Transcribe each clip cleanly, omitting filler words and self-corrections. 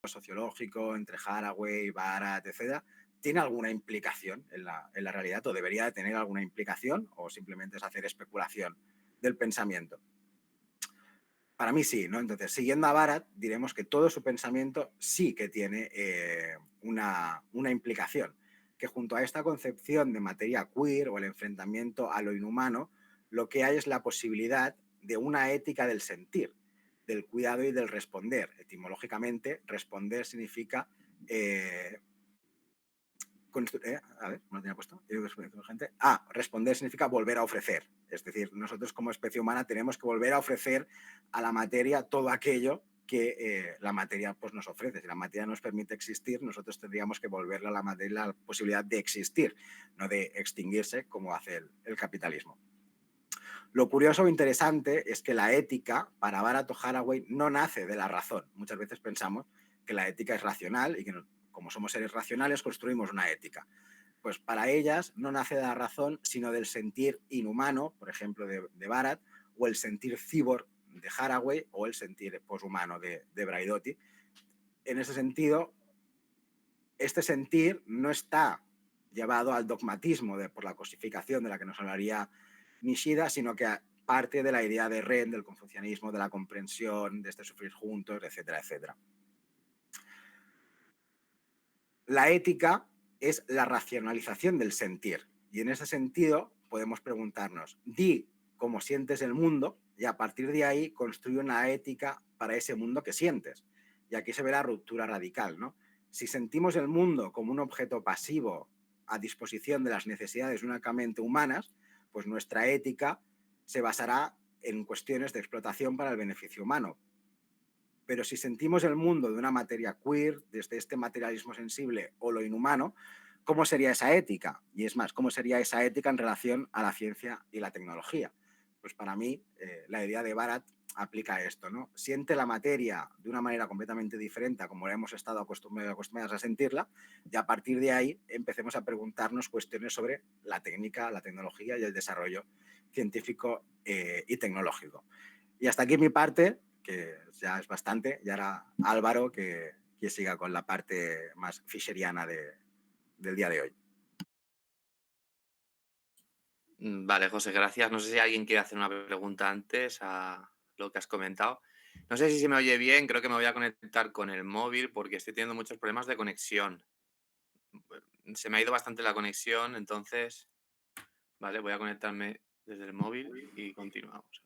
sociológico entre Haraway, Barat, etcétera, ¿tiene alguna implicación en la realidad o debería de tener alguna implicación o simplemente es hacer especulación del pensamiento? Para mí sí, ¿no? Entonces, siguiendo a Barat, diremos que todo su pensamiento sí que tiene una implicación, que junto a esta concepción de materia queer o el enfrentamiento a lo inhumano, lo que hay es la posibilidad de una ética del sentir, del cuidado y del responder. Etimológicamente, responder significa a ver, no lo tenía puesto. Responder significa volver a ofrecer. Es decir, nosotros como especie humana tenemos que volver a ofrecer a la materia todo aquello que la materia pues, nos ofrece. Si la materia nos permite existir, nosotros tendríamos que volverle a la materia la posibilidad de existir, no de extinguirse como hace el capitalismo. Lo curioso o interesante es que la ética, para Barato Haraway, no nace de la razón. Muchas veces pensamos que la ética es racional y que como somos seres racionales construimos una ética. Pues para ellas no nace de la razón, sino del sentir inhumano, por ejemplo, de Barat, o el sentir cyborg de Haraway, o el sentir poshumano de Braidotti. En ese sentido, este sentir no está llevado al dogmatismo por la cosificación de la que nos hablaría Nishida, sino que parte de la idea de Ren, del confucianismo, de la comprensión, de este sufrir juntos, etcétera, etcétera. La ética es la racionalización del sentir y en ese sentido podemos preguntarnos, di cómo sientes el mundo y a partir de ahí construye una ética para ese mundo que sientes. Y aquí se ve la ruptura radical, ¿no? Si sentimos el mundo como un objeto pasivo a disposición de las necesidades únicamente humanas, pues nuestra ética se basará en cuestiones de explotación para el beneficio humano. Pero si sentimos el mundo de una materia queer, desde este materialismo sensible o lo inhumano, ¿cómo sería esa ética? Y es más, ¿cómo sería esa ética en relación a la ciencia y la tecnología? Pues para mí, la idea de Barat aplica esto, ¿no? Siente la materia de una manera completamente diferente a como hemos estado acostumbrados a sentirla, y a partir de ahí empecemos a preguntarnos cuestiones sobre la técnica, la tecnología y el desarrollo científico y tecnológico. Y hasta aquí mi parte, que ya es bastante, y ahora Álvaro que siga con la parte más fischeriana del día de hoy. Vale, José, gracias. No sé si alguien quiere hacer una pregunta antes a lo que has comentado. No sé si se me oye bien, creo que me voy a conectar con el móvil porque estoy teniendo muchos problemas de conexión. Se me ha ido bastante la conexión, entonces, vale, voy a conectarme desde el móvil y continuamos.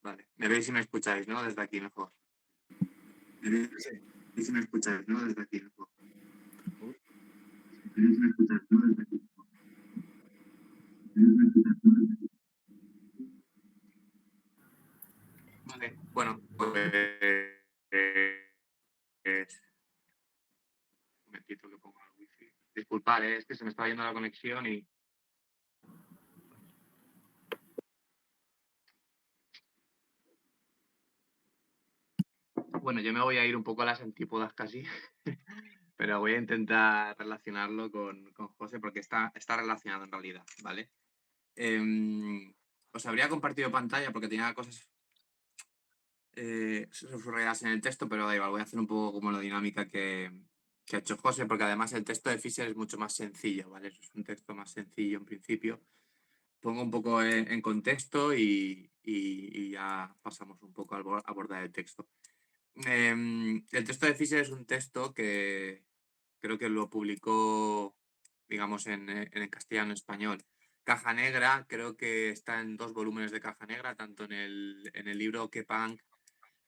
Vale, me veis y me escucháis, ¿no? Desde aquí mejor. Me veis y me escucháis, ¿no? Desde aquí mejor. Me veis y me escucháis, ¿no? Desde aquí mejor. Vale, bueno, pues... Un momentito que pongo el wifi. Disculpad, es que se me estaba yendo la conexión y... Bueno, yo me voy a ir un poco a las antípodas casi, pero voy a intentar relacionarlo con José porque está relacionado en realidad, ¿vale? Os habría compartido pantalla porque tenía cosas subrayadas en el texto, pero da igual, voy a hacer un poco como la dinámica que ha hecho José, porque además el texto de Fisher es mucho más sencillo, ¿vale? Es un texto más sencillo en principio. Pongo un poco en contexto y ya pasamos un poco a abordar el texto. El texto de Fisher es un texto que creo que lo publicó, digamos, en castellano-español. Caja Negra, creo que está en 2 volúmenes de Caja Negra, tanto en el libro Que Punk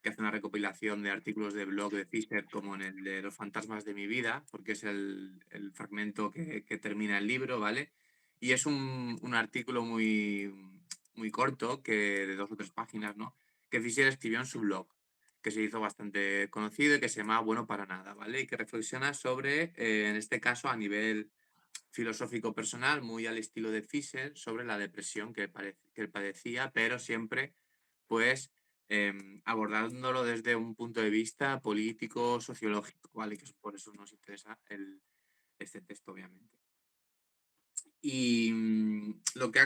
que hace una recopilación de artículos de blog de Fisher, como en el de Los fantasmas de mi vida, porque es el fragmento que termina el libro, ¿vale? Y es un artículo muy corto, de 2 o 3 páginas, ¿no? Que Fisher escribió en su blog, que se hizo bastante conocido y que se llama Bueno para nada, ¿vale? Y que reflexiona sobre, en este caso, a nivel filosófico personal, muy al estilo de Fisher, sobre la depresión que él padecía, pero siempre, pues, abordándolo desde un punto de vista político, sociológico, ¿vale? Que por eso nos interesa este texto, obviamente. Y todo lo que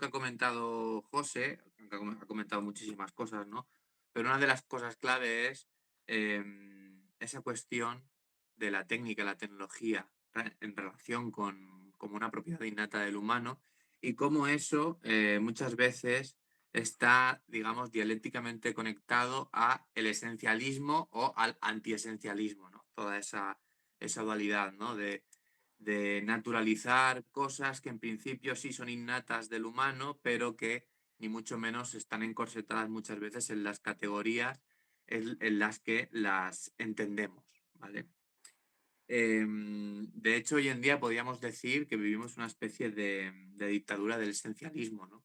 ha comentado José, aunque ha comentado muchísimas cosas, ¿no? Pero una de las cosas clave es esa cuestión de la técnica, la tecnología, en relación con como una propiedad innata del humano y cómo eso muchas veces está, digamos, dialécticamente conectado a el esencialismo o al antiesencialismo, ¿no? Toda esa dualidad, ¿no? De naturalizar cosas que en principio sí son innatas del humano, pero que ni mucho menos están encorsetadas muchas veces en las categorías en las que las entendemos, ¿vale? De hecho, hoy en día podríamos decir que vivimos una especie de dictadura del esencialismo, ¿no?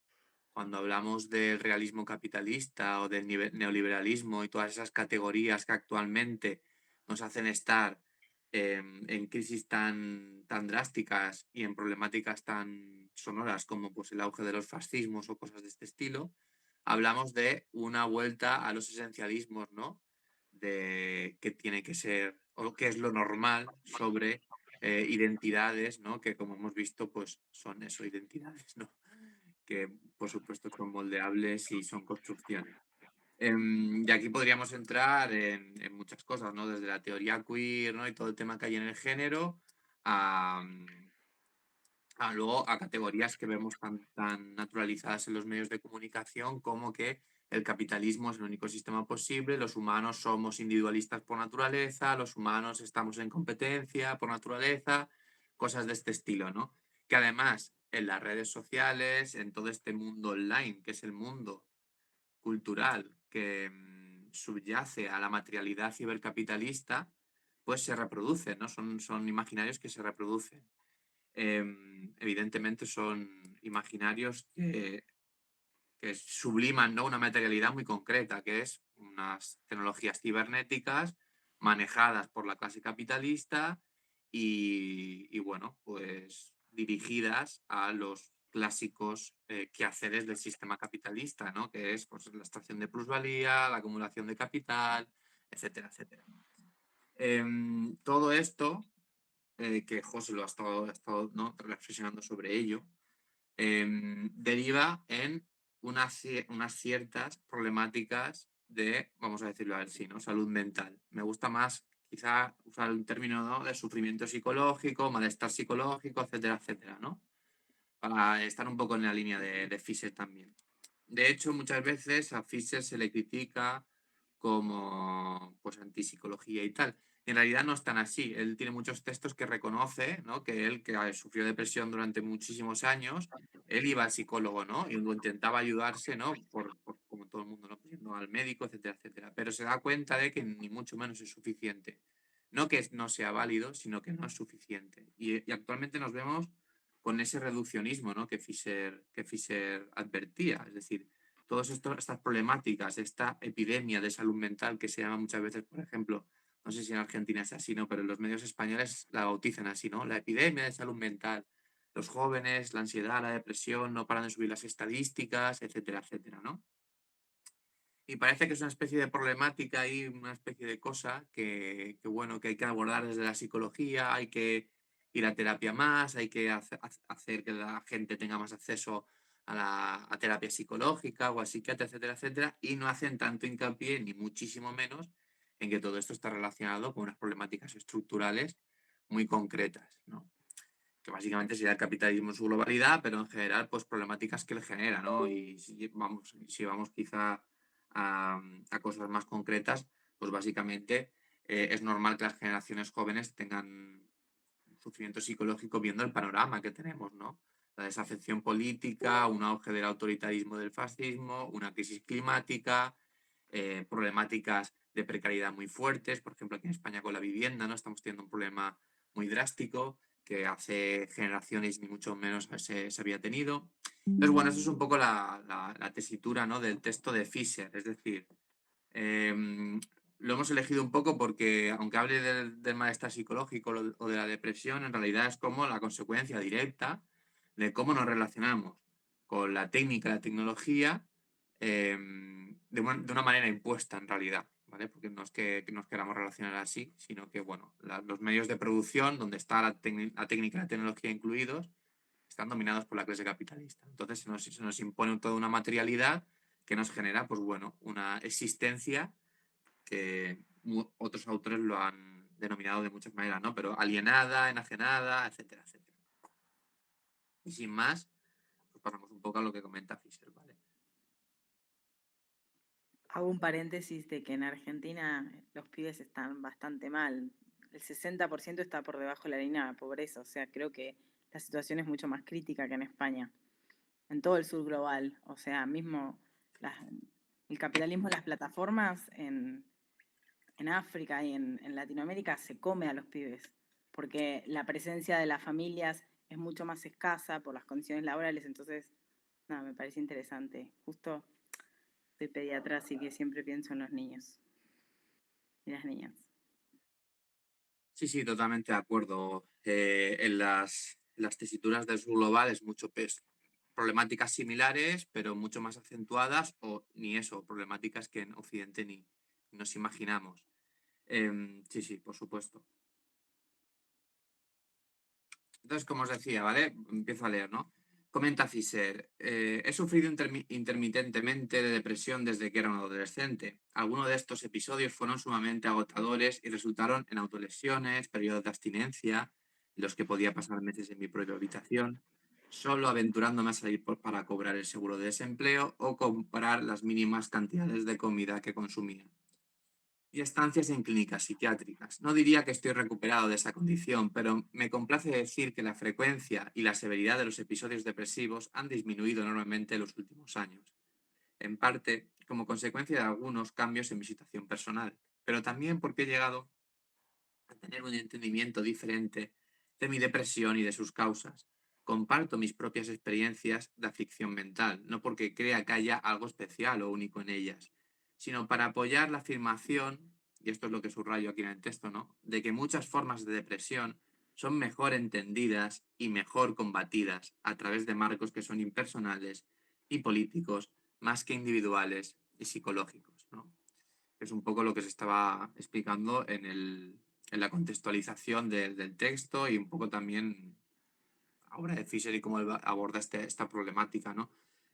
Cuando hablamos del realismo capitalista o del neoliberalismo y todas esas categorías que actualmente nos hacen estar en crisis tan drásticas y en problemáticas tan sonoras como pues, el auge de los fascismos o cosas de este estilo, hablamos de una vuelta a los esencialismos, ¿no? De qué tiene que ser o qué es lo normal sobre identidades, ¿no? Que como hemos visto, pues son eso, identidades, ¿no? Que por supuesto son moldeables y son construcciones. Y aquí podríamos entrar en muchas cosas, ¿no? Desde la teoría queer, ¿no? Y todo el tema que hay en el género, a, luego a categorías que vemos tan naturalizadas en los medios de comunicación como que el capitalismo es el único sistema posible, los humanos somos individualistas por naturaleza, los humanos estamos en competencia por naturaleza, cosas de este estilo, ¿no? Que además en las redes sociales, en todo este mundo online, que es el mundo cultural que subyace a la materialidad cibercapitalista, pues se reproducen, ¿no? Son imaginarios que se reproducen. Evidentemente son imaginarios que subliman, ¿no? Una materialidad muy concreta, que es unas tecnologías cibernéticas manejadas por la clase capitalista y bueno, pues dirigidas a los clásicos quehaceres del sistema capitalista, ¿no? Que es pues, la extracción de plusvalía, la acumulación de capital, etcétera, etcétera. Todo esto que José ha estado, ¿no? reflexionando sobre ello, deriva en unas ciertas problemáticas de, vamos a decirlo así, ¿no? Salud mental. Me gusta más quizá usar un término, ¿no? de sufrimiento psicológico, malestar psicológico, etcétera, etcétera, ¿no? Para estar un poco en la línea de Fisher también. De hecho, muchas veces a Fisher se le critica como pues antipsicología y tal. En realidad no es tan así. Él tiene muchos textos que reconoce, ¿no? Que él, que sufrió depresión durante muchísimos años, él iba al psicólogo, ¿no? Y lo intentaba ayudarse, ¿no? Como todo el mundo, ¿no? Pues yendo al médico, etcétera, etcétera. Pero se da cuenta de que ni mucho menos es suficiente. No que no sea válido, sino que no es suficiente. Y actualmente nos vemos con ese reduccionismo, ¿no? que Fisher advertía. Es decir, todas estas problemáticas, esta epidemia de salud mental que se llama muchas veces, por ejemplo, no sé si en Argentina es así, ¿no? Pero en los medios españoles la bautizan así, ¿no? La epidemia de salud mental. Los jóvenes, la ansiedad, la depresión, no paran de subir las estadísticas, etcétera, etcétera, ¿no? Y parece que es una especie de problemática y una especie de cosa bueno, que hay que abordar desde la psicología, hay que ir a terapia más, hay que hacer que la gente tenga más acceso a terapia psicológica o a psiquiatra, etcétera, etcétera, y no hacen tanto hincapié, ni muchísimo menos, en que todo esto está relacionado con unas problemáticas estructurales muy concretas, ¿no? Que básicamente sería el capitalismo en su globalidad, pero en general, pues problemáticas que le genera, ¿no? Y si vamos quizá a cosas más concretas, pues básicamente es normal que las generaciones jóvenes tengan sufrimiento psicológico viendo el panorama que tenemos, ¿no? La desafección política, un auge del autoritarismo del fascismo, una crisis climática, problemáticas de precariedad muy fuertes, por ejemplo, aquí en España con la vivienda, ¿no? Estamos teniendo un problema muy drástico que hace generaciones ni mucho menos se había tenido. Entonces, bueno, eso es un poco la tesitura, ¿no? Del texto de Fisher, es decir, lo hemos elegido un poco porque, aunque hable del malestar psicológico o de la depresión, en realidad es como la consecuencia directa de cómo nos relacionamos con la técnica, la tecnología, de una manera impuesta en realidad, ¿vale? Porque no es que nos queramos relacionar así, sino que, bueno, los medios de producción, donde está la técnica y la tecnología incluidos, están dominados por la clase capitalista. Entonces se nos impone toda una materialidad que nos genera, pues bueno, una existencia que otros autores lo han denominado de muchas maneras, ¿no? Pero alienada, enajenada, etcétera, etcétera. Y sin más, pues pasamos un poco a lo que comenta Fisher, ¿vale? Hago un paréntesis de que en Argentina los pibes están bastante mal. El 60% está por debajo de la línea de pobreza, o sea, creo que la situación es mucho más crítica que en España, en todo el sur global. O sea, mismo el capitalismo de las plataformas en África y en Latinoamérica se come a los pibes, porque la presencia de las familias es mucho más escasa por las condiciones laborales, entonces, nada, me parece interesante. Justo soy pediatra, así que siempre pienso en los niños y las niñas. Sí, sí, totalmente de acuerdo. En las tesituras del sur global es mucho peso. Problemáticas similares, pero mucho más acentuadas, o ni eso, problemáticas que en Occidente ni nos imaginamos. Sí, sí, por supuesto. Entonces, como os decía, ¿vale? Empiezo a leer, ¿no? Comenta Fisher, he sufrido intermitentemente de depresión desde que era un adolescente. Algunos de estos episodios fueron sumamente agotadores y resultaron en autolesiones, periodos de abstinencia, en los que podía pasar meses en mi propia habitación, solo aventurándome a salir para cobrar el seguro de desempleo o comprar las mínimas cantidades de comida que consumía y estancias en clínicas psiquiátricas. No diría que estoy recuperado de esa condición, pero me complace decir que la frecuencia y la severidad de los episodios depresivos han disminuido enormemente en los últimos años, en parte como consecuencia de algunos cambios en mi situación personal, pero también porque he llegado a tener un entendimiento diferente de mi depresión y de sus causas. Comparto mis propias experiencias de aflicción mental, no porque crea que haya algo especial o único en ellas, sino para apoyar la afirmación, y esto es lo que subrayo aquí en el texto, ¿no?, de que muchas formas de depresión son mejor entendidas y mejor combatidas a través de marcos que son impersonales y políticos más que individuales y psicológicos, ¿no? Es un poco lo que se estaba explicando en la contextualización del texto y un poco también ahora de Fisher y cómo él aborda esta problemática, ¿no?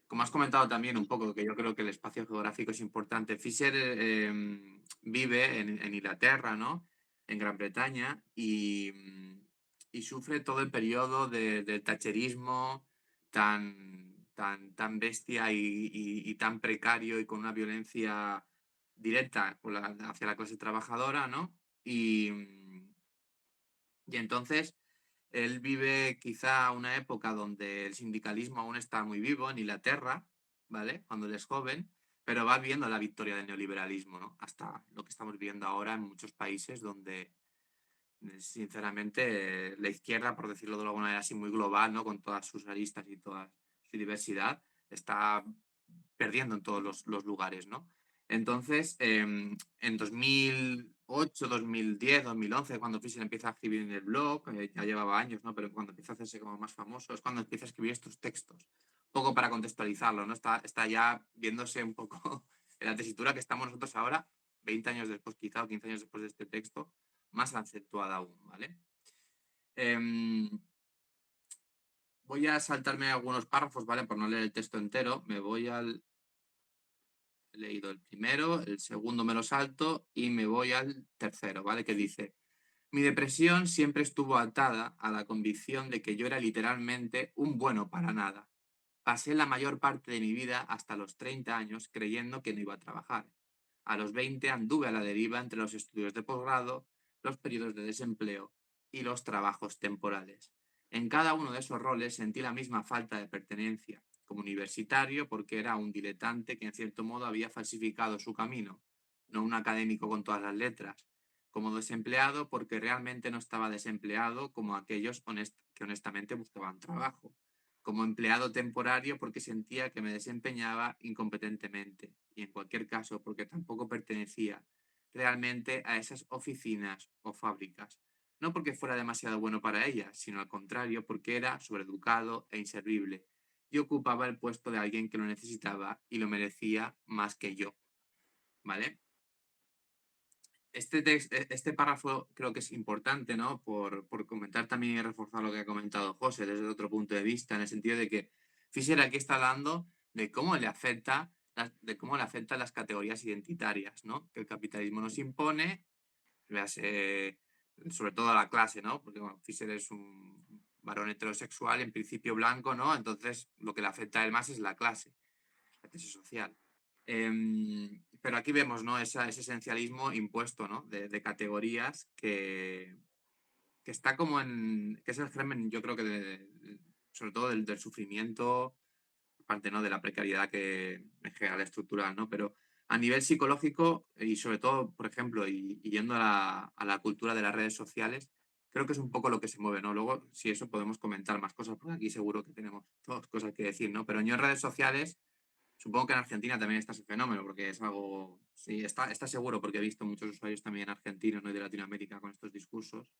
Como has comentado también un poco, que yo creo que el espacio geográfico es importante. Fisher vive en Inglaterra, ¿no? En Gran Bretaña y sufre todo el periodo del thatcherismo tan bestia y tan precario y con una violencia directa hacia la clase trabajadora, ¿no? Y entonces él vive quizá una época donde el sindicalismo aún está muy vivo en Inglaterra, ¿vale? Cuando él es joven, pero va viendo la victoria del neoliberalismo, ¿no? Hasta lo que estamos viendo ahora en muchos países donde, sinceramente, la izquierda, por decirlo de alguna manera así muy global, ¿no? Con todas sus aristas y toda su diversidad, está perdiendo en todos los lugares, ¿no? Entonces, en 2008, 2010, 2011, cuando Fisher empieza a escribir en el blog, ya llevaba años, ¿no? Pero cuando empieza a hacerse como más famoso, es cuando empieza a escribir estos textos. Un poco para contextualizarlo, ¿no? Está ya viéndose un poco en la tesitura que estamos nosotros ahora, 20 años después, quizá, o 15 años después de este texto, más acentuada aún, ¿vale? Em, Voy a saltarme algunos párrafos, ¿vale? Por no leer el texto entero. Me voy al He leído el primero, el segundo me lo salto y me voy al tercero, ¿vale? Que dice, mi depresión siempre estuvo atada a la convicción de que yo era literalmente un bueno para nada. Pasé la mayor parte de mi vida hasta los 30 años creyendo que no iba a trabajar. A los 20 anduve a la deriva entre los estudios de posgrado, los periodos de desempleo y los trabajos temporales. En cada uno de esos roles sentí la misma falta de pertenencia, como universitario porque era un diletante que en cierto modo había falsificado su camino, no un académico con todas las letras, como desempleado porque realmente no estaba desempleado como aquellos que honestamente buscaban trabajo, como empleado temporario porque sentía que me desempeñaba incompetentemente y en cualquier caso porque tampoco pertenecía realmente a esas oficinas o fábricas, no porque fuera demasiado bueno para ellas, sino al contrario porque era sobreeducado e inservible y ocupaba el puesto de alguien que lo necesitaba y lo merecía más que yo, ¿vale? Este párrafo creo que es importante, ¿no? Por comentar también y reforzar lo que ha comentado José desde otro punto de vista, en el sentido de que Fischer aquí está hablando de cómo le afecta, las categorías identitarias, ¿no? Que el capitalismo nos impone, sobre todo a la clase, ¿no? Porque bueno, Fischer es un varón heterosexual, en principio blanco, ¿no? Entonces lo que le afecta a él más es la clase social. Pero aquí vemos, ¿no? Ese esencialismo impuesto, ¿no? De categorías que está como que es el germen, yo creo que sobre todo del sufrimiento, aparte, ¿no? De la precariedad que en general estructural, ¿no? Pero a nivel psicológico y sobre todo, por ejemplo, y yendo a la cultura de las redes sociales, creo que es un poco lo que se mueve, ¿no? Luego, si eso podemos comentar más cosas, porque aquí seguro que tenemos todas cosas que decir, ¿no? Pero yo en redes sociales, supongo que en Argentina también está ese fenómeno, porque es algo, sí, está seguro, porque he visto muchos usuarios también argentinos, ¿no? Y de Latinoamérica con estos discursos.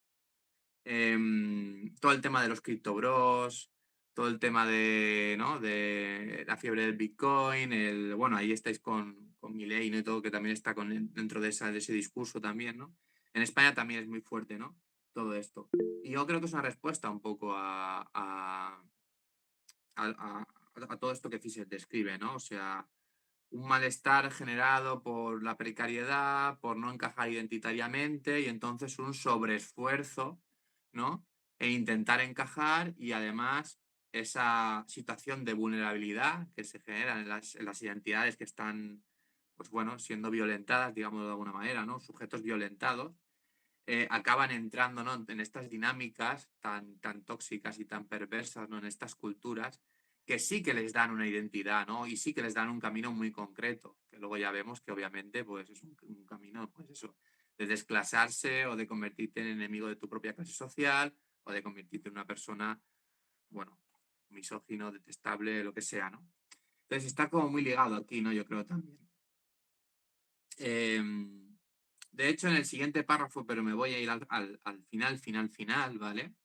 Todo el tema de los criptobros, todo el tema de, ¿no? De la fiebre del Bitcoin, bueno, ahí estáis con Milei, ¿no? Y todo, que también está dentro de ese discurso también, ¿no? En España también es muy fuerte, ¿no? Todo esto. Y yo creo que es una respuesta un poco a todo esto que Fischer describe, ¿no? O sea, un malestar generado por la precariedad, por no encajar identitariamente y entonces un sobreesfuerzo, ¿no? E intentar encajar y además esa situación de vulnerabilidad que se genera en las identidades que están, pues bueno, siendo violentadas, digamos de alguna manera, ¿no? Sujetos violentados, acaban entrando, ¿no? En estas dinámicas tan tóxicas y tan perversas, ¿no? En estas culturas que sí que les dan una identidad, ¿no? Y sí que les dan un camino muy concreto, que luego ya vemos que obviamente pues es un camino, pues eso, de desclasarse o de convertirte en enemigo de tu propia clase social o de convertirte en una persona, bueno, misógino, detestable, lo que sea, ¿no? Entonces está como muy ligado aquí, ¿no? Yo creo también. De hecho, en el siguiente párrafo, pero me voy a ir al final, ¿vale?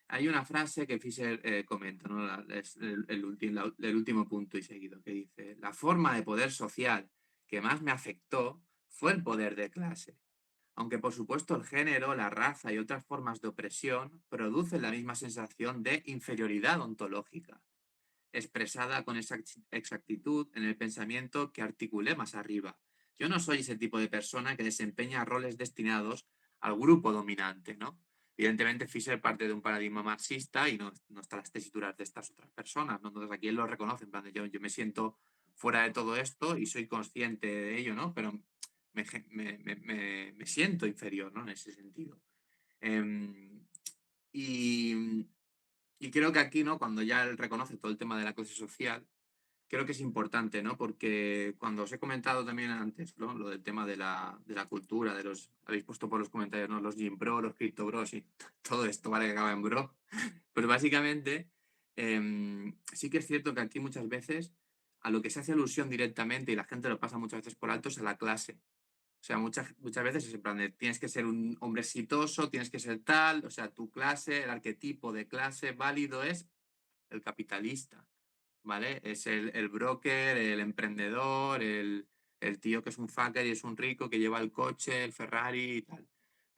Hay una frase que Fischer comenta, ¿no? Es el último punto y seguido, que dice: la forma de poder social que más me afectó fue el poder de clase. Aunque por supuesto el género, la raza y otras formas de opresión producen la misma sensación de inferioridad ontológica, expresada con exactitud en el pensamiento que articulé más arriba. Yo no soy ese tipo de persona que desempeña roles destinados al grupo dominante, ¿no? Evidentemente, Fischer parte de un paradigma marxista y no está las tesituras de estas otras personas, ¿no? Entonces aquí él lo reconoce, en plan de yo me siento fuera de todo esto y soy consciente de ello, ¿no? Pero me siento inferior, ¿no? En ese sentido. Em, y, y creo que aquí, ¿no? Cuando ya él reconoce todo el tema de la clase social, creo que es importante, ¿no? Porque cuando os he comentado también antes, ¿no? Lo del tema de la cultura, habéis puesto por los comentarios, ¿no? Los Gym Bro, los Crypto Bros y todo esto, ¿vale? Que acaba en bro. Pero básicamente, sí que es cierto que aquí muchas veces a lo que se hace alusión directamente y la gente lo pasa muchas veces por alto es a la clase. O sea, muchas veces es en plan de tienes que ser un hombre exitoso, tienes que ser tal, o sea, tu clase, el arquetipo de clase válido es el capitalista, ¿vale? Es el broker, el emprendedor, el tío que es un fucker y es un rico que lleva el coche, el Ferrari y tal,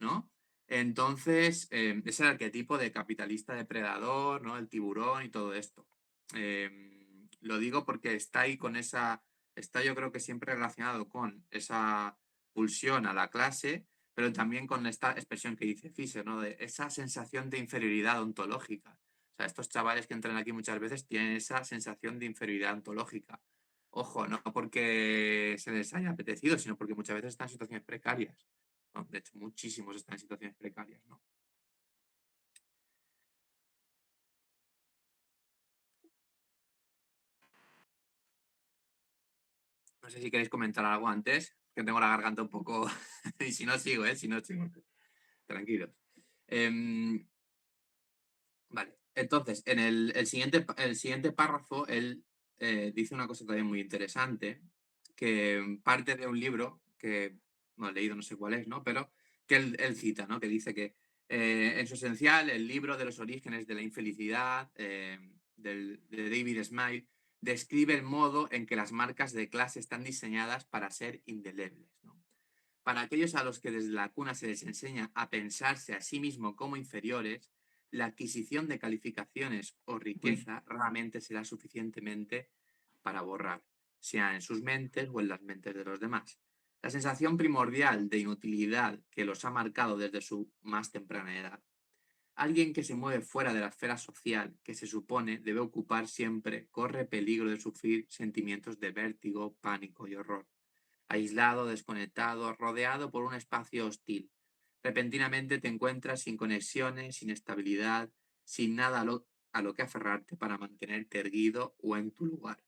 ¿no? Entonces, es el arquetipo de capitalista depredador, ¿no? El tiburón y todo esto. Lo digo porque está ahí está yo creo que siempre relacionado con esa pulsión a la clase, pero también con esta expresión que dice Fischer, ¿no? De esa sensación de inferioridad ontológica. O sea, estos chavales que entran aquí muchas veces tienen esa sensación de inferioridad ontológica. Ojo, no porque se les haya apetecido, sino porque muchas veces están en situaciones precarias, ¿no? De hecho, muchísimos están en situaciones precarias, ¿no? No sé si queréis comentar algo antes, que tengo la garganta un poco... y si no sigo, si no sigo. Tranquilos. Vale, entonces, en el siguiente párrafo, él dice una cosa también muy interesante, que parte de un libro que no he leído, no sé cuál es, ¿no? Pero que él cita, ¿no? Que dice que en su esencial, el libro de los orígenes de la infelicidad de David Smile describe el modo en que las marcas de clase están diseñadas para ser indelebles, ¿no? Para aquellos a los que desde la cuna se les enseña a pensarse a sí mismo como inferiores, la adquisición de calificaciones o riqueza raramente será suficientemente para borrar, sea en sus mentes o en las mentes de los demás. La sensación primordial de inutilidad que los ha marcado desde su más temprana edad. Alguien que se mueve fuera de la esfera social que se supone debe ocupar siempre corre peligro de sufrir sentimientos de vértigo, pánico y horror. Aislado, desconectado, rodeado por un espacio hostil. Repentinamente te encuentras sin conexiones, sin estabilidad, sin nada a lo que aferrarte para mantenerte erguido o en tu lugar.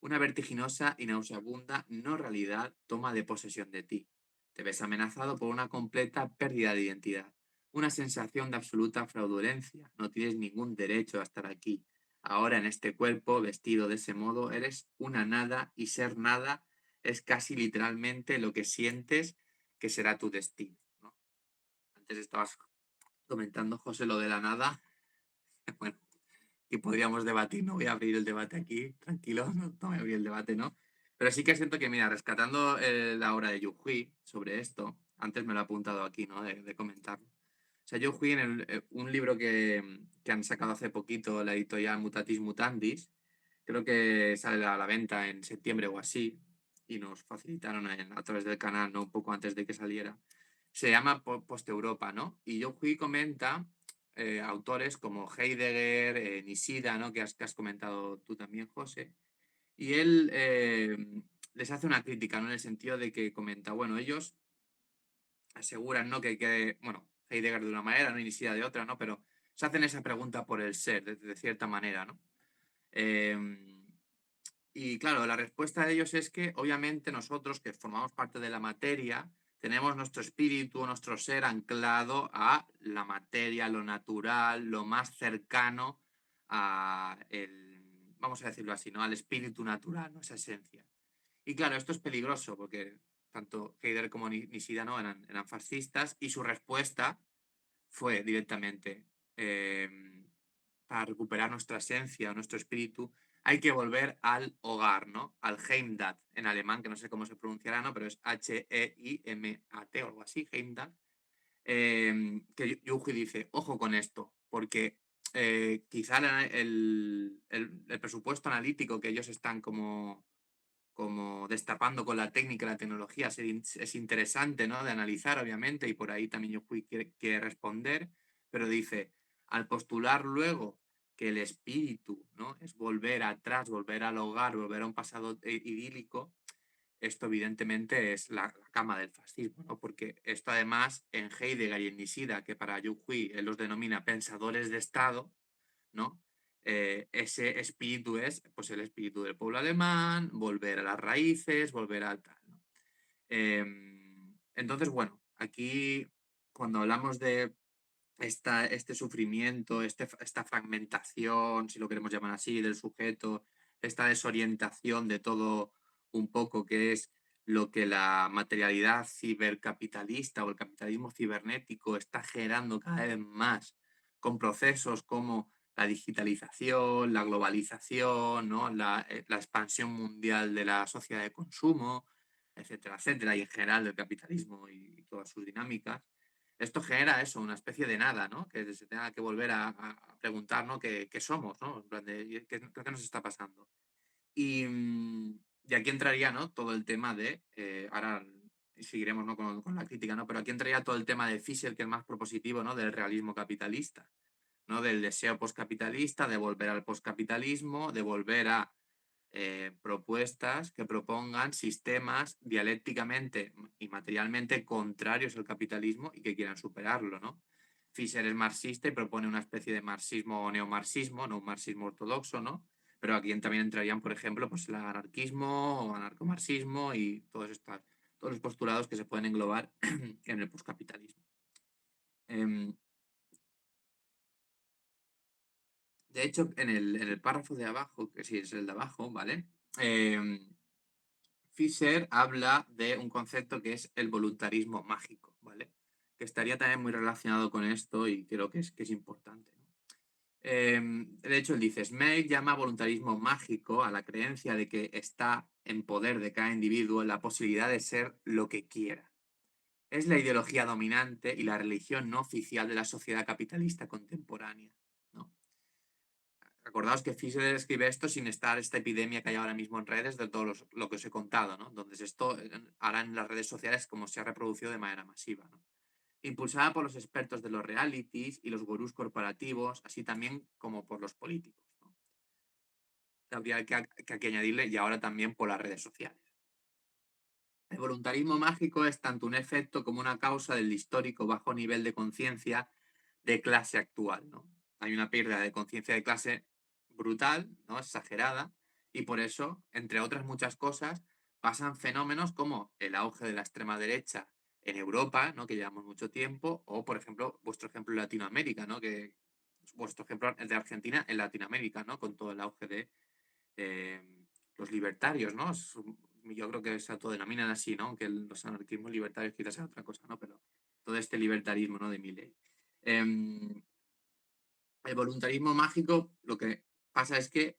Una vertiginosa y nauseabunda no realidad toma de posesión de ti. Te ves amenazado por una completa pérdida de identidad, una sensación de absoluta fraudulencia. No tienes ningún derecho a estar aquí. Ahora en este cuerpo, vestido de ese modo, eres una nada y ser nada es casi literalmente lo que sientes que será tu destino, ¿no? Antes estabas comentando, José, lo de la nada. Bueno, y podríamos debatir, no voy a abrir el debate aquí, tranquilo, no voy a abrir el debate, ¿no? Pero sí que siento que, mira, rescatando la obra de Yu Hui sobre esto, antes me lo he apuntado aquí, ¿no? De comentarlo. O sea, Yu Hui, un libro que han sacado hace poquito, la editorial Mutatis Mutandis, creo que sale a la venta en septiembre o así, y nos facilitaron a través del canal, ¿no? Un poco antes de que saliera. Se llama Post Europa, ¿no? Y Yu Hui comenta autores como Heidegger, Nishida, ¿no? que has comentado tú también, José, y él les hace una crítica, ¿no? En el sentido de que comenta, bueno, ellos aseguran, ¿no? Bueno, Heidegger de una manera, ¿no? Y Nishida de otra, ¿no? Pero se hacen esa pregunta por el ser, de cierta manera, ¿no? Y claro, la respuesta de ellos es que obviamente nosotros que formamos parte de la materia, tenemos nuestro espíritu, nuestro ser anclado a la materia, lo natural, lo más cercano a vamos a decirlo así, ¿no? Al espíritu natural, ¿no? Esa esencia. Y claro, esto es peligroso porque tanto Heidegger como Nishida, ¿no? eran fascistas y su respuesta fue directamente eh, para recuperar nuestra esencia, nuestro espíritu, hay que volver al hogar, ¿no? Al Heimat en alemán, que no sé cómo se pronunciará, ¿no? Pero es Heimat o algo así, Heimat. Que Yuji dice, ojo con esto, porque quizá el presupuesto analítico que ellos están como destapando con la técnica y la tecnología es interesante, ¿no? De analizar, obviamente, y por ahí también Yuji quiere responder, pero dice, al postular luego que el espíritu, ¿no? Es volver atrás, volver al hogar, volver a un pasado idílico, esto evidentemente es la cama del fascismo, ¿no? Porque esto además en Heidegger y en Nishida, que para Yu Hui él los denomina pensadores de Estado, ¿no? Ese espíritu es pues el espíritu del pueblo alemán, volver a las raíces, volver a tal, ¿no? Entonces, bueno, aquí cuando hablamos de este sufrimiento, esta fragmentación, si lo queremos llamar así, del sujeto, esta desorientación de todo un poco que es lo que la materialidad cibercapitalista o el capitalismo cibernético está generando cada vez más con procesos como la digitalización, la globalización, ¿no? La expansión mundial de la sociedad de consumo, etcétera, etcétera, y en general del capitalismo y todas sus dinámicas. Esto genera eso, una especie de nada, ¿no? Que se tenga que volver a preguntar, ¿no? ¿Qué somos, ¿no? En plan de, ¿qué nos está pasando? Y aquí entraría, ¿no? Todo el tema de, ahora seguiremos, ¿no? con la crítica, ¿no? Pero aquí entraría todo el tema de Fischer, que es más propositivo, ¿no? Del realismo capitalista, ¿no? Del deseo postcapitalista, de volver al postcapitalismo, de volver a propuestas que propongan sistemas dialécticamente y materialmente contrarios al capitalismo y que quieran superarlo, ¿no? Fischer es marxista y propone una especie de marxismo o neomarxismo, no un marxismo ortodoxo, ¿no? pero aquí también entrarían, por ejemplo, pues el anarquismo o anarcomarxismo y todos los postulados que se pueden englobar en el poscapitalismo. De hecho, en el párrafo de abajo, que sí es el de abajo, ¿vale? Fisher habla de un concepto que es el voluntarismo mágico, ¿vale? Que estaría también muy relacionado con esto y creo que es importante, ¿no? De hecho, él dice, Smith llama voluntarismo mágico a la creencia de que está en poder de cada individuo la posibilidad de ser lo que quiera. Es la ideología dominante y la religión no oficial de la sociedad capitalista contemporánea, ¿no? Acordaos que Fisher escribe esto sin estar esta epidemia que hay ahora mismo en redes de todo lo que os he contado, ¿no? Donde esto ahora en las redes sociales como se ha reproducido de manera masiva, ¿no? Impulsada por los expertos de los realities y los gurús corporativos, así también como por los políticos, ¿no? Habría que añadirle y ahora también por las redes sociales. El voluntarismo mágico es tanto un efecto como una causa del histórico bajo nivel de conciencia de clase actual, ¿no? Hay una pérdida de conciencia de clase brutal, ¿no? Exagerada, y por eso, entre otras muchas cosas, pasan fenómenos como el auge de la extrema derecha en Europa, ¿no? Que llevamos mucho tiempo, o por ejemplo, vuestro ejemplo en Latinoamérica, ¿no? Que vuestro ejemplo de Argentina en Latinoamérica, ¿no? Con todo el auge de eh, los libertarios, ¿no? Yo creo que se autodenominan así, ¿no? Aunque los anarquismos libertarios quizás sea otra cosa, ¿no? Pero todo este libertarismo, ¿no? De Milei. El voluntarismo mágico, lo que pasa es que,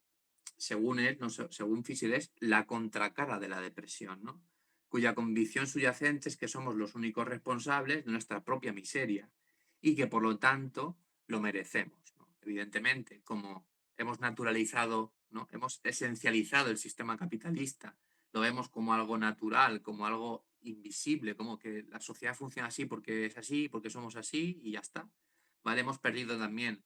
según él, no, según Fisher, es la contracara de la depresión, ¿no? Cuya convicción subyacente es que somos los únicos responsables de nuestra propia miseria y que, por lo tanto, lo merecemos, ¿no? Evidentemente, como hemos naturalizado, ¿no? Hemos esencializado el sistema capitalista, lo vemos como algo natural, como algo invisible, como que la sociedad funciona así porque es así, porque somos así y ya está, ¿vale? Hemos perdido también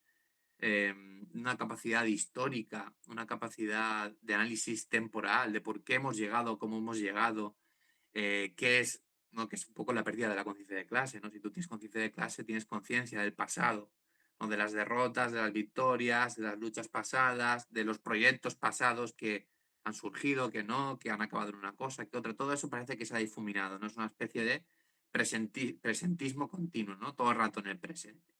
una capacidad histórica, una capacidad de análisis temporal, de por qué hemos llegado, cómo hemos llegado, qué es, ¿no? Que es un poco la pérdida de la conciencia de clase, ¿no? Si tú tienes conciencia de clase, tienes conciencia del pasado, ¿no? De las derrotas, de las victorias, de las luchas pasadas, de los proyectos pasados que han surgido, que no, que han acabado en una cosa, que otra. Todo eso parece que se ha difuminado, ¿no? Es una especie de presentismo continuo, ¿no? Todo el rato en el presente.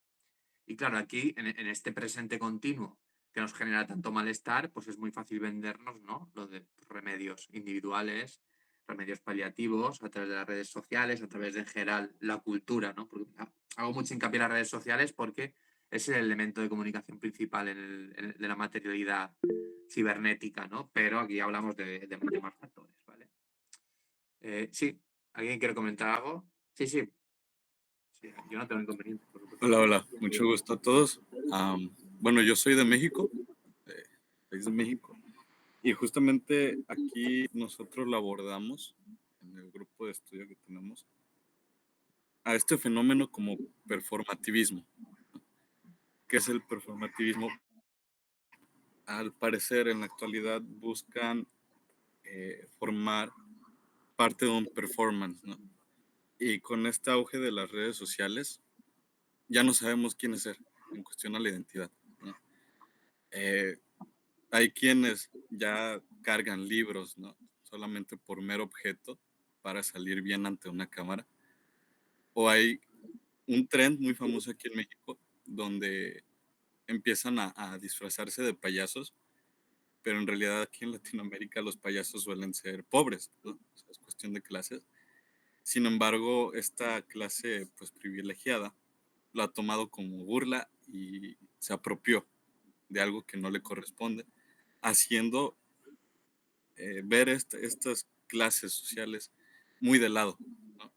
Y claro, aquí, en este presente continuo que nos genera tanto malestar, pues es muy fácil vendernos, ¿no? Lo de remedios individuales, remedios paliativos, a través de las redes sociales, a través de, en general, la cultura, ¿no? Porque hago mucho hincapié en las redes sociales porque es el elemento de comunicación principal de la materialidad cibernética, ¿no? Pero aquí hablamos de muchos más factores, ¿vale? Sí, ¿alguien quiere comentar algo? Sí, sí. Sí, yo no tengo inconveniente, por supuesto. Hola, hola, mucho gusto a todos. Bueno, yo soy de México, país de México, y justamente aquí nosotros lo abordamos en el grupo de estudio que tenemos a este fenómeno como performativismo. ¿Qué es el performativismo? Al parecer, en la actualidad buscan formar parte de un performance, ¿no? Y con este auge de las redes sociales, ya no sabemos quién es ser en cuestión a la identidad, ¿no? Eh, Hay quienes ya cargan libros, ¿no? Solamente por mero objeto para salir bien ante una cámara. O hay un trend muy famoso aquí en México donde empiezan a disfrazarse de payasos, pero en realidad aquí en Latinoamérica los payasos suelen ser pobres, ¿no? O sea, es cuestión de clases. Sin embargo, esta clase pues privilegiada lo ha tomado como burla y se apropió de algo que no le corresponde, haciendo ver estas clases sociales muy de lado, ¿no?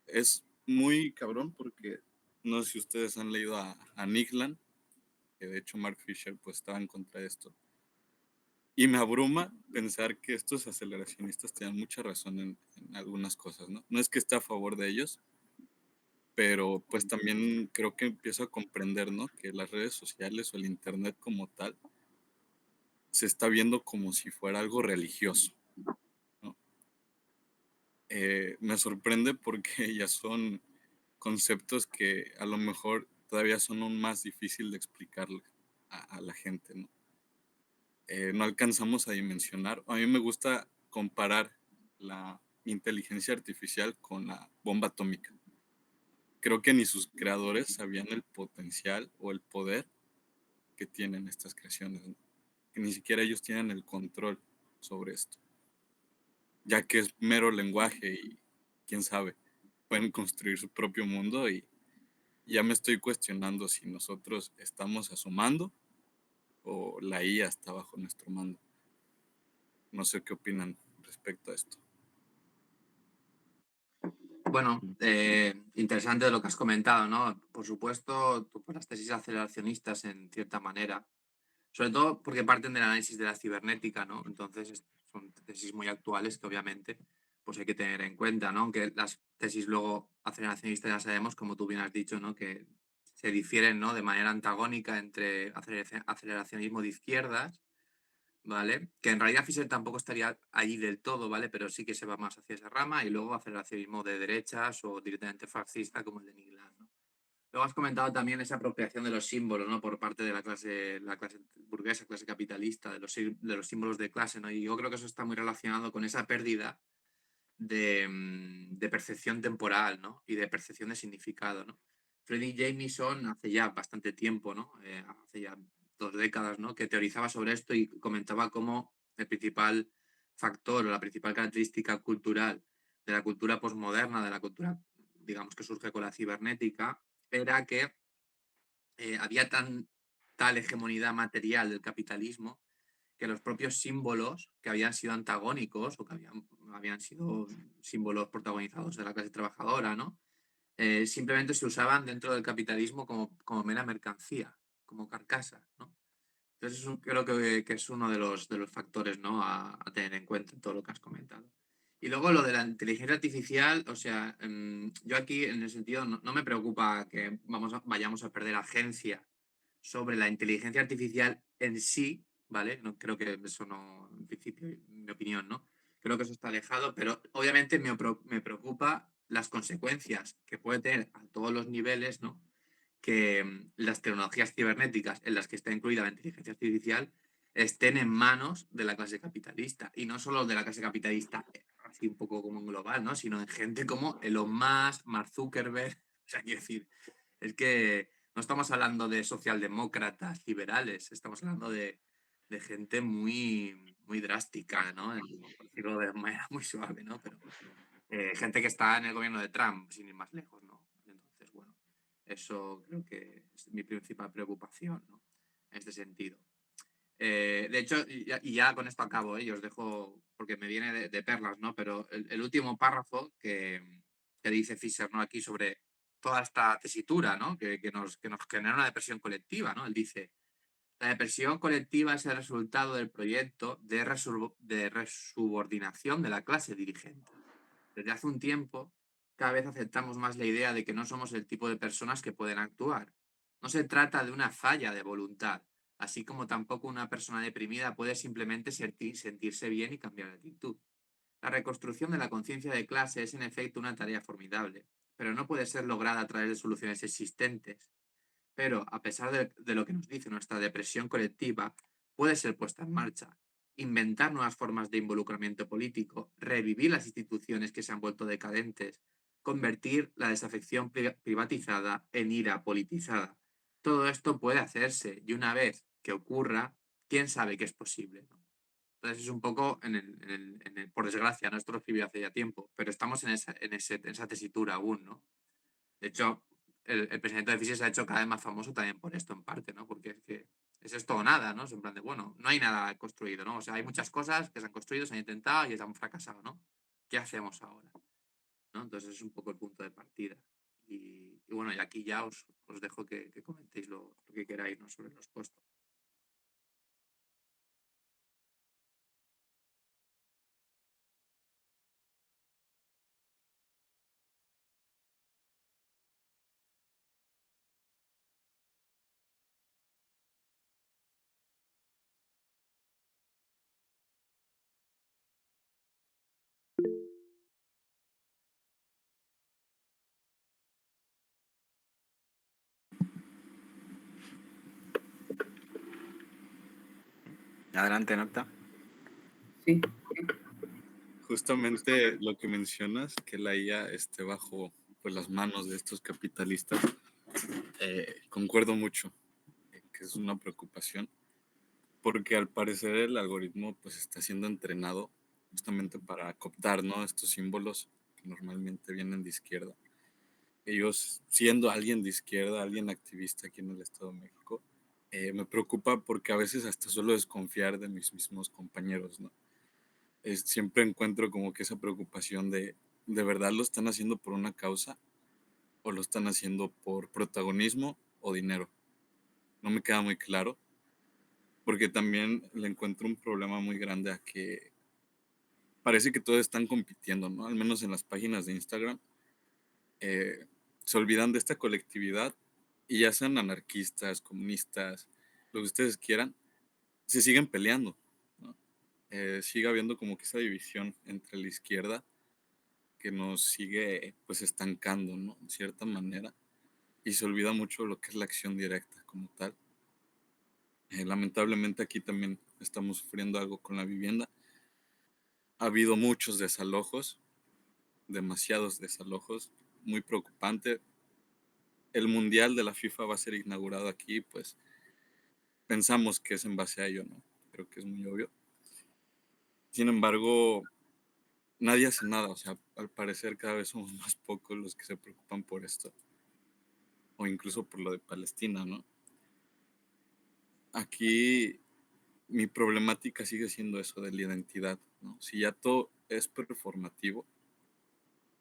Es muy cabrón porque no sé si ustedes han leído a Nick Land, que de hecho Mark Fisher pues estaba en contra de esto. Y me abruma pensar que estos aceleracionistas tienen mucha razón en algunas cosas, ¿no? No es que esté a favor de ellos, pero pues también creo que empiezo a comprender, ¿no? Que las redes sociales o el internet como tal se está viendo como si fuera algo religioso, ¿no? Me sorprende porque ya son conceptos que a lo mejor todavía son aún más difícil de explicarle a la gente, ¿no? no alcanzamos a dimensionar. A mí me gusta comparar la inteligencia artificial con la bomba atómica. Creo que ni sus creadores sabían el potencial o el poder que tienen estas creaciones, ¿no? Que ni siquiera ellos tienen el control sobre esto, ya que es mero lenguaje y quién sabe, pueden construir su propio mundo y ya me estoy cuestionando si nosotros estamos a su mando o la IA está bajo nuestro mando. No sé qué opinan respecto a esto. Bueno, interesante lo que has comentado, ¿no? Por supuesto, pues las tesis aceleracionistas en cierta manera, sobre todo porque parten del análisis de la cibernética, ¿no? Entonces son tesis muy actuales que obviamente pues hay que tener en cuenta, ¿no? Aunque las tesis luego aceleracionistas ya sabemos, como tú bien has dicho, ¿no? Que se difieren, ¿no? De manera antagónica entre aceleracionismo de izquierdas, ¿vale? Que en realidad Fischer tampoco estaría allí del todo, ¿vale? Pero sí que se va más hacia esa rama y luego aceleracionismo de derechas o directamente fascista como el de Nigland, ¿no? Luego has comentado también esa apropiación de los símbolos, ¿no? Por parte de la clase burguesa, clase capitalista, de los símbolos de clase, ¿no? Y yo creo que eso está muy relacionado con esa pérdida de percepción temporal, ¿no? Y de percepción de significado, ¿no? Freddy Jameson hace ya bastante tiempo, ¿no? Hace ya 2 décadas, ¿no? Que teorizaba sobre esto y comentaba cómo el principal factor o la principal característica cultural de la cultura posmoderna, de la cultura, digamos, que surge con la cibernética, era que había tal hegemonía material del capitalismo que los propios símbolos que habían sido antagónicos o que habían sido símbolos protagonizados de la clase trabajadora, ¿no? Simplemente se usaban dentro del capitalismo como mera mercancía, como carcasa, ¿no? Entonces creo que es uno de los factores, ¿no? A tener en cuenta en todo lo que has comentado. Y luego lo de la inteligencia artificial, o sea, yo aquí en el sentido no me preocupa que vayamos a perder agencia sobre la inteligencia artificial en sí, ¿vale? No creo que eso no, en principio, mi opinión, ¿no? Creo que eso está alejado, pero obviamente me preocupa las consecuencias que puede tener a todos los niveles, ¿no? Que las tecnologías cibernéticas en las que está incluida la inteligencia artificial estén en manos de la clase capitalista. Y no solo de la clase capitalista, así un poco como global, ¿no? Sino en gente como Elon Musk, Mark Zuckerberg. O sea, quiero decir, es que no estamos hablando de socialdemócratas liberales, estamos hablando de gente muy drástica, ¿no? Por decirlo de manera muy suave, ¿no? Pero gente que está en el gobierno de Trump, sin ir más lejos, ¿no? Entonces, bueno, eso creo que es mi principal preocupación, ¿no? En este sentido. De hecho, y ya con esto acabo, y os dejo, porque me viene de perlas, ¿no? Pero el último párrafo que dice Fischer, ¿no? Aquí sobre toda esta tesitura, ¿no? Que nos genera una depresión colectiva, ¿no? Él dice, la depresión colectiva es el resultado del proyecto de resubordinación de la clase dirigente. Desde hace un tiempo, cada vez aceptamos más la idea de que no somos el tipo de personas que pueden actuar. No se trata de una falla de voluntad, así como tampoco una persona deprimida puede simplemente sentirse bien y cambiar de actitud. La reconstrucción de la conciencia de clase es en efecto una tarea formidable, pero no puede ser lograda a través de soluciones existentes. Pero, a pesar de lo que nos dice nuestra depresión colectiva, puede ser puesta en marcha. Inventar nuevas formas de involucramiento político, revivir las instituciones que se han vuelto decadentes, convertir la desafección privatizada en ira politizada. Todo esto puede hacerse y una vez que ocurra, quién sabe que es posible, ¿no? Entonces es un poco, por desgracia, ¿no? Esto lo escribí hace ya tiempo, pero estamos en esa tesitura aún, ¿no? De hecho, el presidente de Fisher se ha hecho cada vez más famoso también por esto, en parte, ¿no? Porque es que es esto o nada, ¿no? Es en plan de, bueno, no hay nada construido, ¿no? O sea, hay muchas cosas que se han construido, se han intentado y han fracasado, ¿no? ¿Qué hacemos ahora? ¿No? Entonces es un poco el punto de partida. Y bueno, y aquí ya os dejo que comentéis lo que queráis, ¿no? Sobre los puestos. Adelante, Nocta. Sí. Justamente lo que mencionas, que la IA esté bajo pues, las manos de estos capitalistas, concuerdo mucho en que es una preocupación, porque al parecer el algoritmo pues está siendo entrenado justamente para cooptar, ¿no?, estos símbolos que normalmente vienen de izquierda. Ellos, siendo alguien de izquierda, alguien activista aquí en el Estado de México, me preocupa porque a veces hasta suelo desconfiar de mis mismos compañeros, ¿no? Siempre encuentro como que esa preocupación ¿de verdad lo están haciendo por una causa o lo están haciendo por protagonismo o dinero? No me queda muy claro, porque también le encuentro un problema muy grande a que parece que todos están compitiendo, ¿no? Al menos en las páginas de Instagram, eh, se olvidan de esta colectividad y ya sean anarquistas, comunistas, lo que ustedes quieran, se siguen peleando, ¿no? Sigue habiendo como que esa división entre la izquierda que nos sigue pues estancando, ¿no?, en cierta manera, y se olvida mucho lo que es la acción directa como tal. Lamentablemente aquí también estamos sufriendo algo con la vivienda. Ha habido muchos desalojos, demasiados desalojos, muy preocupante. El Mundial de la FIFA va a ser inaugurado aquí, pues pensamos que es en base a ello, ¿no? Creo que es muy obvio. Sin embargo, nadie hace nada, o sea, al parecer cada vez somos más pocos los que se preocupan por esto, o incluso por lo de Palestina, ¿no? Aquí mi problemática sigue siendo eso de la identidad, ¿no? Si ya todo es performativo,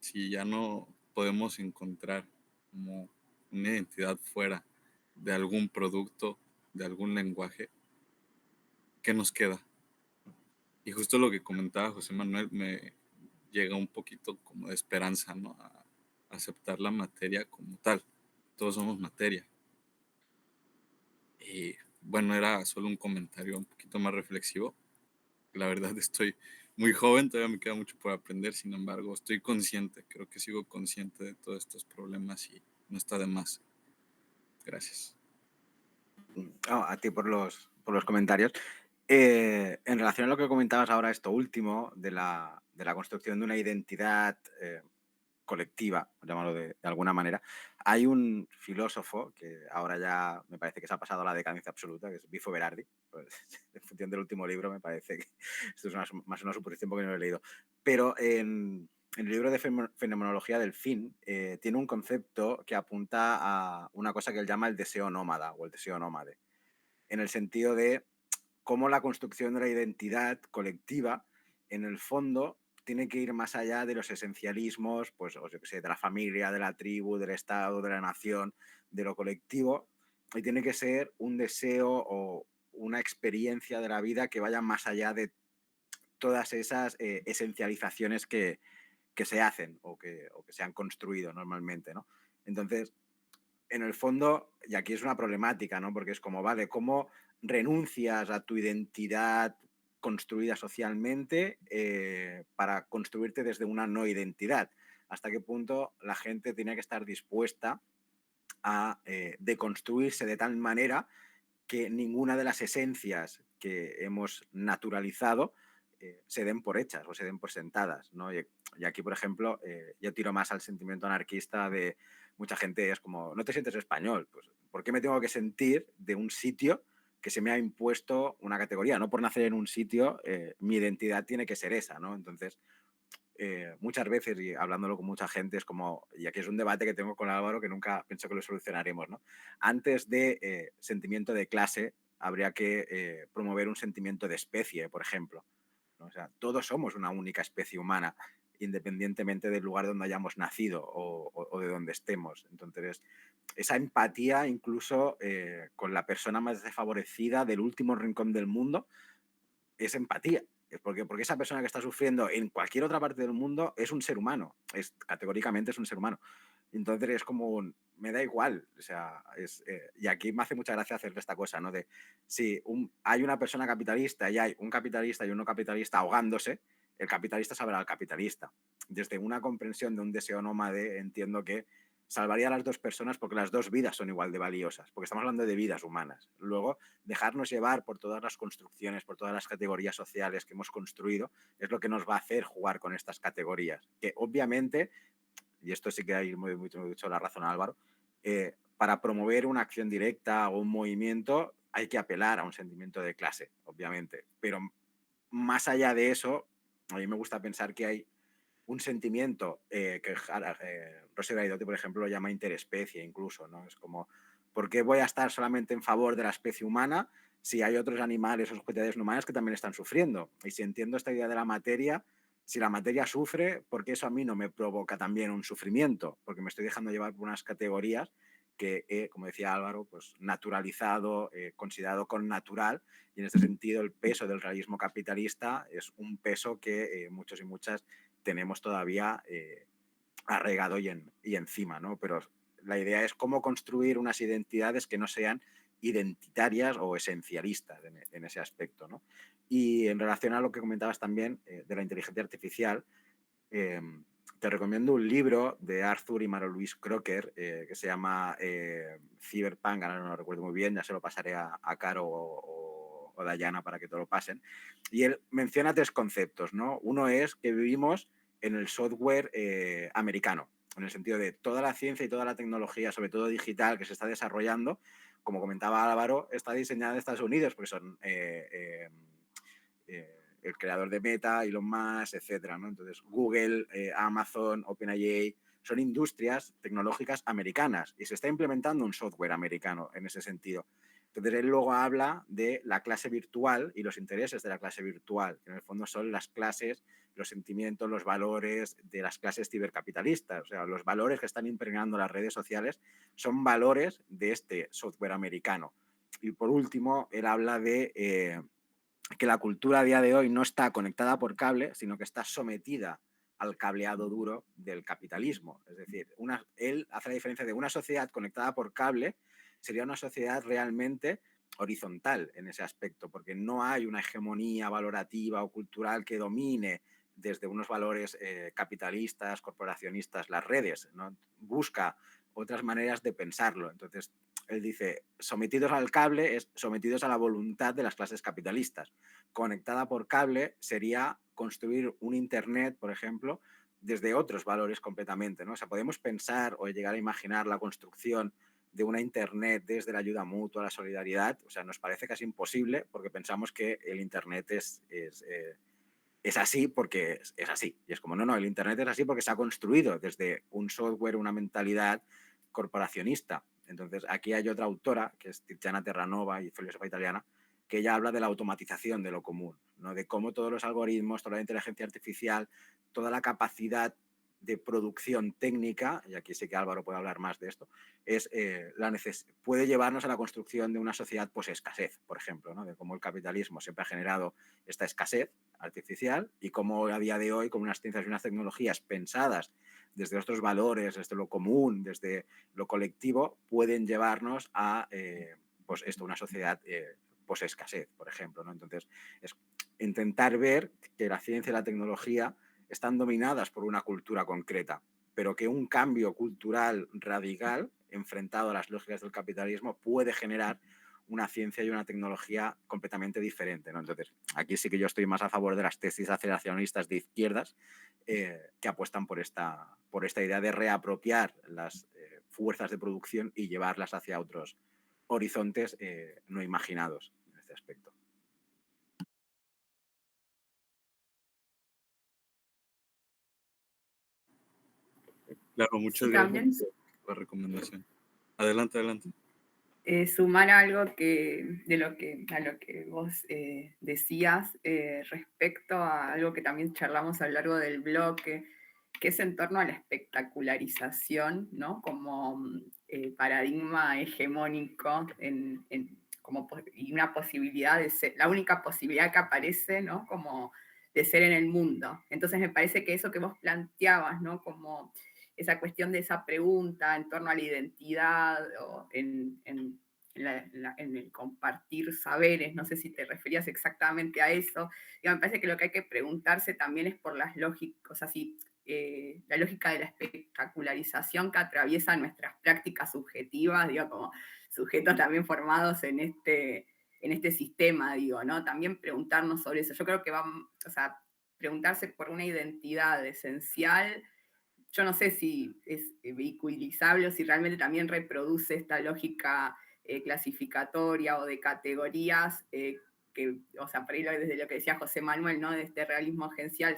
si ya no podemos encontrar como una identidad fuera de algún producto, de algún lenguaje, ¿qué nos queda? Y justo lo que comentaba José Manuel me llega un poquito como de esperanza, ¿no?, a aceptar la materia como tal. Todos somos materia. Y bueno, era solo un comentario un poquito más reflexivo. La verdad estoy muy joven, todavía me queda mucho por aprender, sin embargo, estoy consciente, creo que sigo consciente de todos estos problemas y no está de más. Gracias. A ti por los comentarios. En relación a lo que comentabas ahora, esto último, de la construcción de una identidad colectiva, llamarlo de alguna manera, hay un filósofo que ahora ya me parece que se ha pasado a la decadencia absoluta, que es Bifo Berardi. Pues, en función del último libro, me parece que esto es más una suposición porque no lo he leído. Pero en el libro de Fenomenología del Fin tiene un concepto que apunta a una cosa que él llama el deseo nómada o el deseo nómade, en el sentido de cómo la construcción de la identidad colectiva, en el fondo, tiene que ir más allá de los esencialismos, pues, o yo qué sé, de la familia, de la tribu, del Estado, de la nación, de lo colectivo, y tiene que ser un deseo o una experiencia de la vida que vaya más allá de todas esas esencializaciones que se hacen o que se han construido normalmente, ¿no? Entonces, en el fondo, y aquí es una problemática, ¿no? Porque es como, vale, ¿cómo renuncias a tu identidad construida socialmente para construirte desde una no identidad? ¿Hasta qué punto la gente tiene que estar dispuesta a deconstruirse de tal manera que ninguna de las esencias que hemos naturalizado se den por hechas o se den por sentadas, ¿no? Y aquí, por ejemplo, yo tiro más al sentimiento anarquista de mucha gente, es como, no te sientes español, pues ¿por qué me tengo que sentir de un sitio que se me ha impuesto una categoría? No por nacer en un sitio, mi identidad tiene que ser esa, ¿no? Entonces, muchas veces, y hablándolo con mucha gente, es como, y aquí es un debate que tengo con Álvaro que nunca pienso que lo solucionaremos, ¿no? Antes de sentimiento de clase, habría que promover un sentimiento de especie, por ejemplo, ¿no? O sea, todos somos una única especie humana, independientemente del lugar donde hayamos nacido o de donde estemos. Entonces, esa empatía incluso con la persona más desfavorecida del último rincón del mundo es empatía. Porque esa persona que está sufriendo en cualquier otra parte del mundo es un ser humano, categóricamente es un ser humano. Entonces es como, me da igual, o sea, y aquí me hace mucha gracia hacer esta cosa, ¿no? De si hay una persona capitalista y hay un capitalista y un no capitalista ahogándose, el capitalista sabrá al capitalista. Desde una comprensión de un deseo nómade entiendo que salvaría a las dos personas porque las dos vidas son igual de valiosas, porque estamos hablando de vidas humanas. Luego, dejarnos llevar por todas las construcciones, por todas las categorías sociales que hemos construido, es lo que nos va a hacer jugar con estas categorías, que obviamente, y esto sí que hay mucho la razón a Álvaro, para promover una acción directa o un movimiento hay que apelar a un sentimiento de clase, obviamente, pero más allá de eso, a mí me gusta pensar que hay un sentimiento que Rossi Gaidotti, por ejemplo, lo llama interespecie incluso, ¿no? Es como, ¿por qué voy a estar solamente en favor de la especie humana si hay otros animales o sociedades no humanas que también están sufriendo? Y si entiendo esta idea de la materia, si la materia sufre, ¿por qué eso a mí no me provoca también un sufrimiento? Porque me estoy dejando llevar por unas categorías que he, como decía Álvaro, pues naturalizado, considerado con natural, y en este sentido el peso del realismo capitalista es un peso que muchos y muchas tenemos todavía arraigado y encima, ¿no? Pero la idea es cómo construir unas identidades que no sean identitarias o esencialistas en ese aspecto, ¿no? Y en relación a lo que comentabas también de la inteligencia artificial, te recomiendo un libro de Arthur y Mara Louise Crocker que se llama Cyberpunk, ahora no lo recuerdo muy bien, ya se lo pasaré a Caro o Dayana para que te lo pasen. Y él menciona tres conceptos, ¿no? Uno es que vivimos en el software americano, en el sentido de toda la ciencia y toda la tecnología, sobre todo digital, que se está desarrollando, como comentaba Álvaro, está diseñada en Estados Unidos, porque son el creador de Meta, Elon Musk, etcétera, ¿no? Entonces, Google, Amazon, OpenAI, son industrias tecnológicas americanas y se está implementando un software americano en ese sentido. Entonces, él luego habla de la clase virtual y los intereses de la clase virtual, que en el fondo son las clases, los sentimientos, los valores de las clases cibercapitalistas. O sea, los valores que están impregnando las redes sociales son valores de este software americano. Y por último, él habla de que la cultura a día de hoy no está conectada por cable, sino que está sometida al cableado duro del capitalismo. Es decir, él hace la diferencia de una sociedad conectada por cable, sería una sociedad realmente horizontal en ese aspecto, porque no hay una hegemonía valorativa o cultural que domine desde unos valores capitalistas, corporacionistas, las redes, ¿no? Busca otras maneras de pensarlo. Entonces, él dice, sometidos al cable es sometidos a la voluntad de las clases capitalistas. Conectada por cable sería construir un Internet, por ejemplo, desde otros valores completamente, ¿no? O sea, podemos pensar o llegar a imaginar la construcción de una Internet desde la ayuda mutua, la solidaridad, o sea, nos parece casi imposible porque pensamos que el Internet es así porque es así. Y es como, no, el Internet es así porque se ha construido desde un software, una mentalidad corporacionista. Entonces, aquí hay otra autora, que es Tiziana Terranova y filósofa italiana, que ella habla de la automatización de lo común, ¿no? De cómo todos los algoritmos, toda la inteligencia artificial, toda la capacidad de producción técnica, y aquí sé que Álvaro puede hablar más de esto, puede llevarnos a la construcción de una sociedad escasez, por ejemplo, ¿no? De cómo el capitalismo siempre ha generado esta escasez artificial y cómo a día de hoy, con unas ciencias y unas tecnologías pensadas desde otros valores, desde lo común, desde lo colectivo, pueden llevarnos a una sociedad escasez, por ejemplo, ¿no? Entonces, es intentar ver que la ciencia y la tecnología están dominadas por una cultura concreta, pero que un cambio cultural radical enfrentado a las lógicas del capitalismo puede generar una ciencia y una tecnología completamente diferente, ¿no? Entonces, aquí sí que yo estoy más a favor de las tesis aceleracionistas de izquierdas que apuestan por esta idea de reapropiar las fuerzas de producción y llevarlas hacia otros horizontes no imaginados en este aspecto. Claro, muchas gracias por la recomendación. Adelante, adelante. Sumar algo a lo que vos decías respecto a algo que también charlamos a lo largo del bloque, que es en torno a la espectacularización, ¿no? Como paradigma hegemónico y una posibilidad de ser, la única posibilidad que aparece, ¿no? Como de ser en el mundo. Entonces me parece que eso que vos planteabas, ¿no? Como esa cuestión de esa pregunta en torno a la identidad o en el compartir saberes, no sé si te referías exactamente a eso, y me parece que lo que hay que preguntarse también es por las lógicas, o sea, si la lógica de la espectacularización que atraviesa nuestras prácticas subjetivas, digo, como sujetos también formados en este sistema, digo, ¿no? También preguntarnos sobre eso. Yo creo que o sea, preguntarse por una identidad esencial, yo no sé si es vehiculizable o si realmente también reproduce esta lógica clasificatoria o de categorías que, o sea, por ahí desde lo que decía José Manuel, ¿no? De este realismo agencial,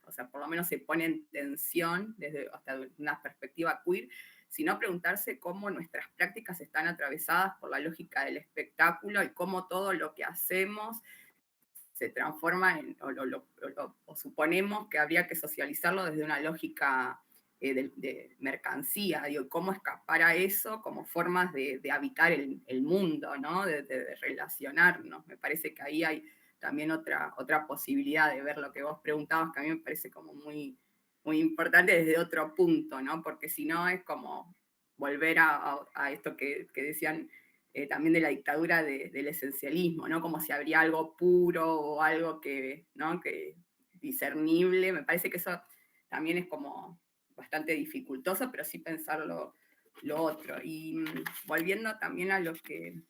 o sea, por lo menos se pone en tensión hasta una perspectiva queer, sino preguntarse cómo nuestras prácticas están atravesadas por la lógica del espectáculo y cómo todo lo que hacemos se transforma o suponemos que habría que socializarlo desde una lógica de mercancía, digo, cómo escapar a eso como formas de habitar el mundo, ¿no? De relacionarnos. Me parece que ahí hay también otra posibilidad de ver lo que vos preguntabas, que a mí me parece como muy, muy importante desde otro punto, ¿no? Porque si no es como volver a esto que decían también de la dictadura del esencialismo, ¿no? Como si habría algo puro o algo que, ¿no? que discernible. Me parece que eso también es como bastante dificultoso, pero sí pensar lo otro. Y volviendo también a lo que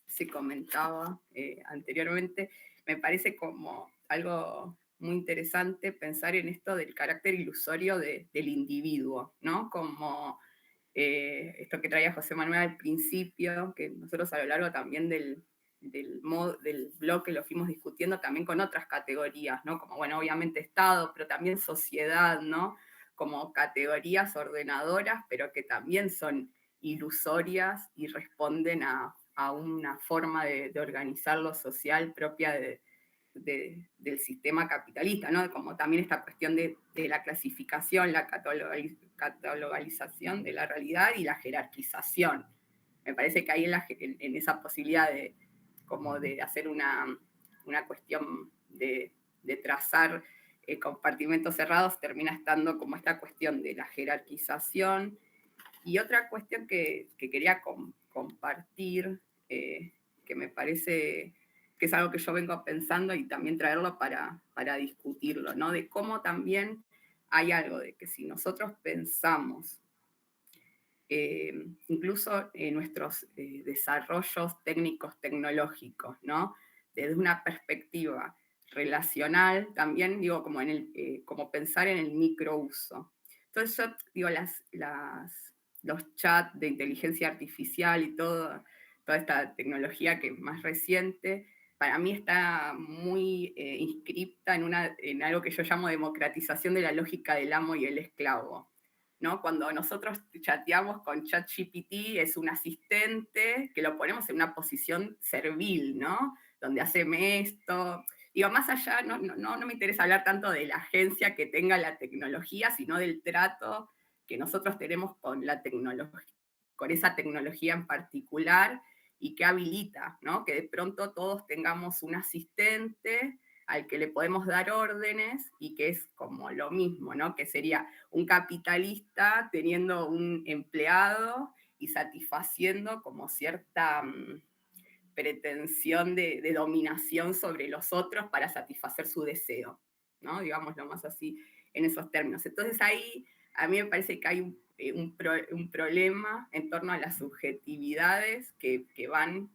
se comentaba anteriormente, me parece como algo muy interesante pensar en esto del carácter ilusorio del individuo, ¿no? Como esto que traía José Manuel al principio, que nosotros a lo largo también del bloque lo fuimos discutiendo también con otras categorías, ¿no? Como, bueno, obviamente Estado, pero también sociedad, ¿no? Como categorías ordenadoras, pero que también son ilusorias y responden a una forma de organizar lo social propia del sistema capitalista, ¿no? Como también esta cuestión de la clasificación, la catalogalización de la realidad y la jerarquización. Me parece que ahí en esa posibilidad de hacer una cuestión de trazar compartimentos cerrados, termina estando como esta cuestión de la jerarquización. Y otra cuestión que quería compartir, que me parece que es algo que yo vengo pensando y también traerlo para discutirlo, ¿no? De cómo también hay algo de que si nosotros pensamos incluso en nuestros desarrollos técnicos tecnológicos, ¿no? Desde una perspectiva relacional, también digo como, como pensar en el microuso. Entonces yo digo, los chats de inteligencia artificial y toda esta tecnología que es más reciente, para mí está muy inscripta en algo que yo llamo democratización de la lógica del amo y el esclavo, ¿no? Cuando nosotros chateamos con ChatGPT es un asistente que lo ponemos en una posición servil, ¿no? Donde haceme esto. Digo, más allá, no me interesa hablar tanto de la agencia que tenga la tecnología, sino del trato que nosotros tenemos con la tecnología, con esa tecnología en particular y que habilita, ¿no? Que de pronto todos tengamos un asistente al que le podemos dar órdenes y que es como lo mismo, ¿no? Que sería un capitalista teniendo un empleado y satisfaciendo como cierta pretensión de dominación sobre los otros para satisfacer su deseo, ¿no? Digámoslo más así en esos términos. Entonces ahí a mí me parece que hay un problema en torno a las subjetividades que van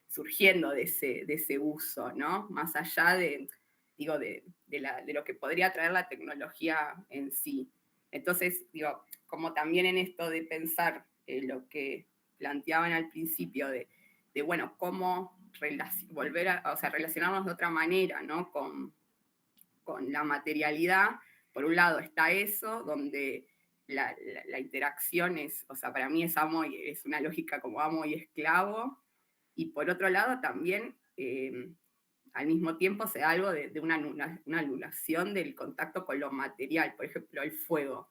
surgiendo de ese uso, ¿no? Más allá de lo que podría traer la tecnología en sí. Entonces, digo, como también en esto de pensar lo que planteaban al principio de bueno, cómo volver a relacionarnos de otra manera, ¿no? Con la materialidad. Por un lado está eso, donde la interacción es, o sea, para mí es una lógica como amo y esclavo, y por otro lado también al mismo tiempo se da algo de una anulación del contacto con lo material, por ejemplo, el fuego.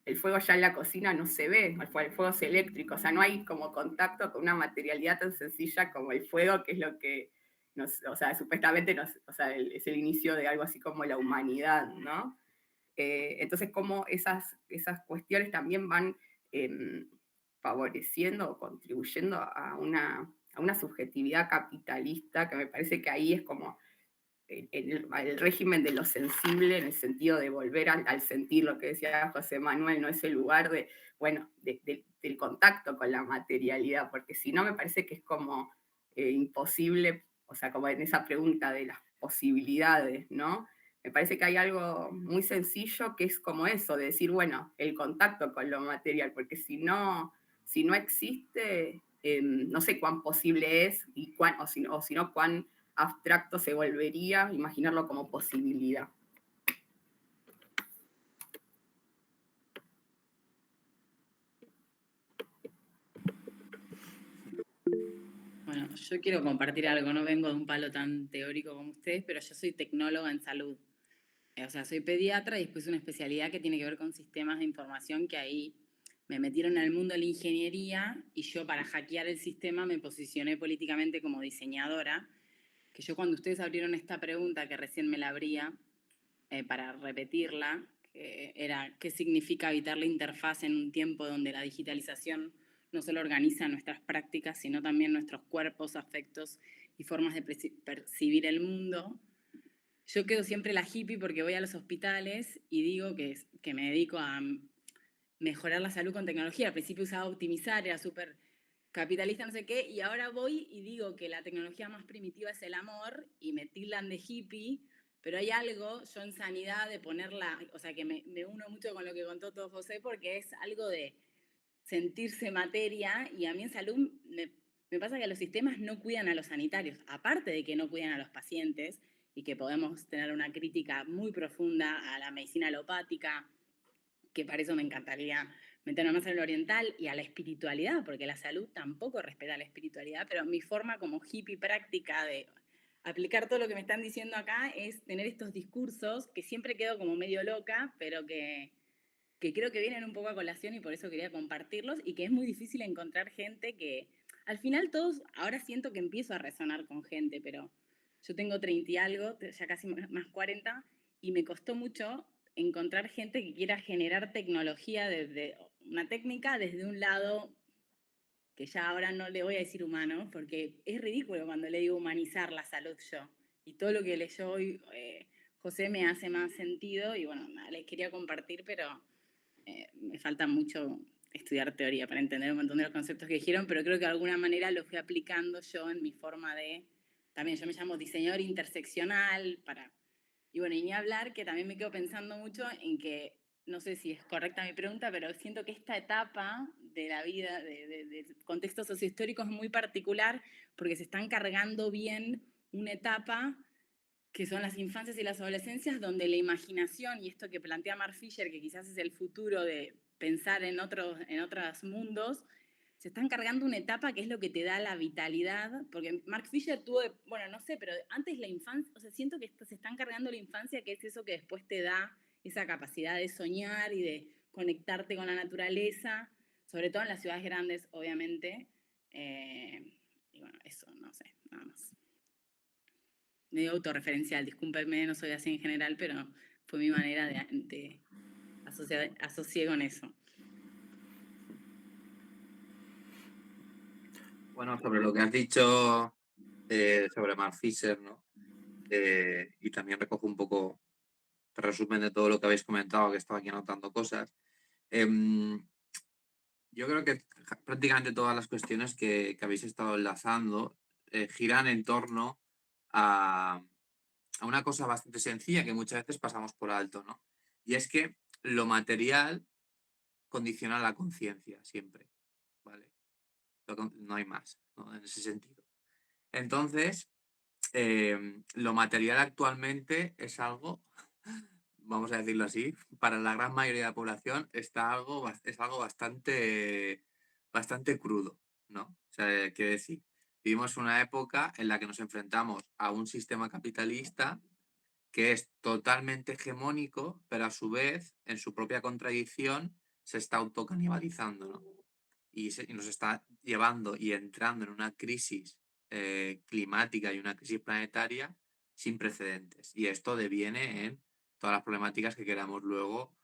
El fuego ya en la cocina no se ve, el fuego es eléctrico, o sea, no hay como contacto con una materialidad tan sencilla como el fuego, que es lo que o sea, supuestamente es el inicio de algo así como la humanidad, ¿no? Entonces, cómo esas cuestiones también van favoreciendo o contribuyendo a una subjetividad capitalista, que me parece que ahí es como el régimen de lo sensible, en el sentido de volver al sentir, lo que decía José Manuel, no ese lugar del contacto con la materialidad, porque si no me parece que es como imposible, o sea, como en esa pregunta de las posibilidades, ¿no? Me parece que hay algo muy sencillo que es como eso, de decir, bueno, el contacto con lo material, porque si no existe, no sé cuán posible es o si no cuán abstracto se volvería imaginarlo como posibilidad. Bueno, yo quiero compartir algo, no vengo de un palo tan teórico como ustedes, pero yo soy tecnóloga en salud. O sea, soy pediatra y después una especialidad que tiene que ver con sistemas de información, que ahí me metieron en el mundo de la ingeniería y yo para hackear el sistema me posicioné políticamente como diseñadora, que yo cuando ustedes abrieron esta pregunta, que recién me la abría, para repetirla, que era ¿qué significa habitar la interfaz en un tiempo donde la digitalización no solo organiza nuestras prácticas, sino también nuestros cuerpos, afectos y formas de percibir el mundo? Yo quedo siempre la hippie porque voy a los hospitales y digo que me dedico a mejorar la salud con tecnología. Al principio usaba optimizar, era súper capitalista, no sé qué, y ahora voy y digo que la tecnología más primitiva es el amor y me tildan de hippie, pero hay algo, yo en sanidad, de ponerla, o sea, que me uno mucho con lo que contó todo José, porque es algo de sentirse materia, y a mí en salud me pasa que los sistemas no cuidan a los sanitarios, aparte de que no cuidan a los pacientes, y que podemos tener una crítica muy profunda a la medicina alopática, que para eso me encantaría meterme más en lo oriental, y a la espiritualidad, porque la salud tampoco respeta la espiritualidad, pero mi forma como hippie práctica de aplicar todo lo que me están diciendo acá es tener estos discursos que siempre quedo como medio loca, pero que creo que vienen un poco a colación y por eso quería compartirlos, y que es muy difícil encontrar gente que, al final todos, ahora siento que empiezo a resonar con gente, pero yo tengo 30 y algo, ya casi más 40, y me costó mucho encontrar gente que quiera generar tecnología desde una técnica, desde un lado que ya ahora no le voy a decir humano, porque es ridículo cuando le digo humanizar la salud yo. Y todo lo que leyó hoy José me hace más sentido, y bueno, nada, les quería compartir, pero me falta mucho estudiar teoría para entender un montón de los conceptos que dijeron, pero creo que de alguna manera lo fui aplicando yo en mi forma de, también yo me llamo diseñador interseccional, y bueno, y ni hablar que también me quedo pensando mucho en que, no sé si es correcta mi pregunta, pero siento que esta etapa de la vida, de contexto sociohistórico, es muy particular, porque se están cargando bien una etapa que son las infancias y las adolescencias, donde la imaginación y esto que plantea Mark Fisher, que quizás es el futuro de pensar en otros mundos, se están cargando una etapa que es lo que te da la vitalidad, porque Mark Fisher tuvo, bueno, no sé, pero antes la infancia, o sea, siento que se están cargando la infancia, que es eso que después te da esa capacidad de soñar y de conectarte con la naturaleza, sobre todo en las ciudades grandes, obviamente. Y bueno, eso, no sé, nada más. Medio autorreferencial, discúlpenme, no soy así en general, pero fue mi manera de asociar con eso. Bueno, sobre lo que has dicho sobre Mark Fisher, ¿no? Y también recojo un poco el resumen de todo lo que habéis comentado, que estaba aquí anotando cosas. Yo creo que prácticamente todas las cuestiones que habéis estado enlazando giran en torno a una cosa bastante sencilla que muchas veces pasamos por alto, ¿no? Y es que lo material condiciona la conciencia siempre, ¿vale? No hay más, ¿no? En ese sentido. Entonces, lo material actualmente es algo, vamos a decirlo así, para la gran mayoría de la población es algo bastante crudo, ¿no? O sea, quiero decir, vivimos una época en la que nos enfrentamos a un sistema capitalista que es totalmente hegemónico, pero a su vez, en su propia contradicción, se está autocanibalizando, ¿no? Y nos está llevando y entrando en una crisis climática y una crisis planetaria sin precedentes. Y esto deviene en todas las problemáticas que queramos luego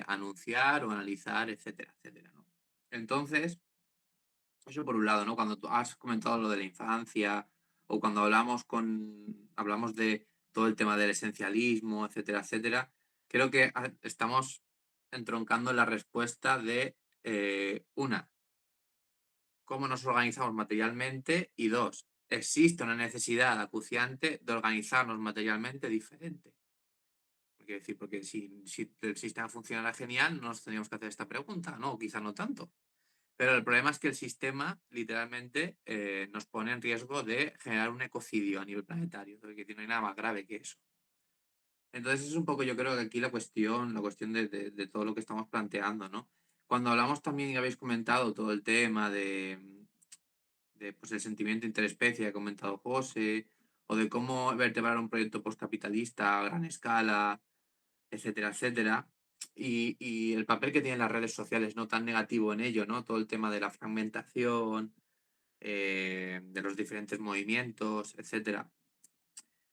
anunciar o analizar, etcétera, etcétera, ¿no? Entonces, eso por un lado, ¿no? Cuando tú has comentado lo de la infancia o cuando hablamos de todo el tema del esencialismo, etcétera, etcétera, creo que estamos entroncando la respuesta de, una, cómo nos organizamos materialmente y dos, existe una necesidad acuciante de organizarnos materialmente diferente. Quiero decir, porque si el sistema funcionara genial, no nos tendríamos que hacer esta pregunta, ¿no? O quizá no tanto. Pero el problema es que el sistema literalmente nos pone en riesgo de generar un ecocidio a nivel planetario, que no hay nada más grave que eso. Entonces es un poco, yo creo que aquí la cuestión de todo lo que estamos planteando, ¿no? Cuando hablamos también, y habéis comentado todo el tema de pues, el sentimiento interespecie que ha comentado José, o de cómo vertebrar un proyecto postcapitalista a gran escala, etcétera, etcétera. Y el papel que tienen las redes sociales, no tan negativo en ello, ¿no? Todo el tema de la fragmentación, de los diferentes movimientos, etcétera.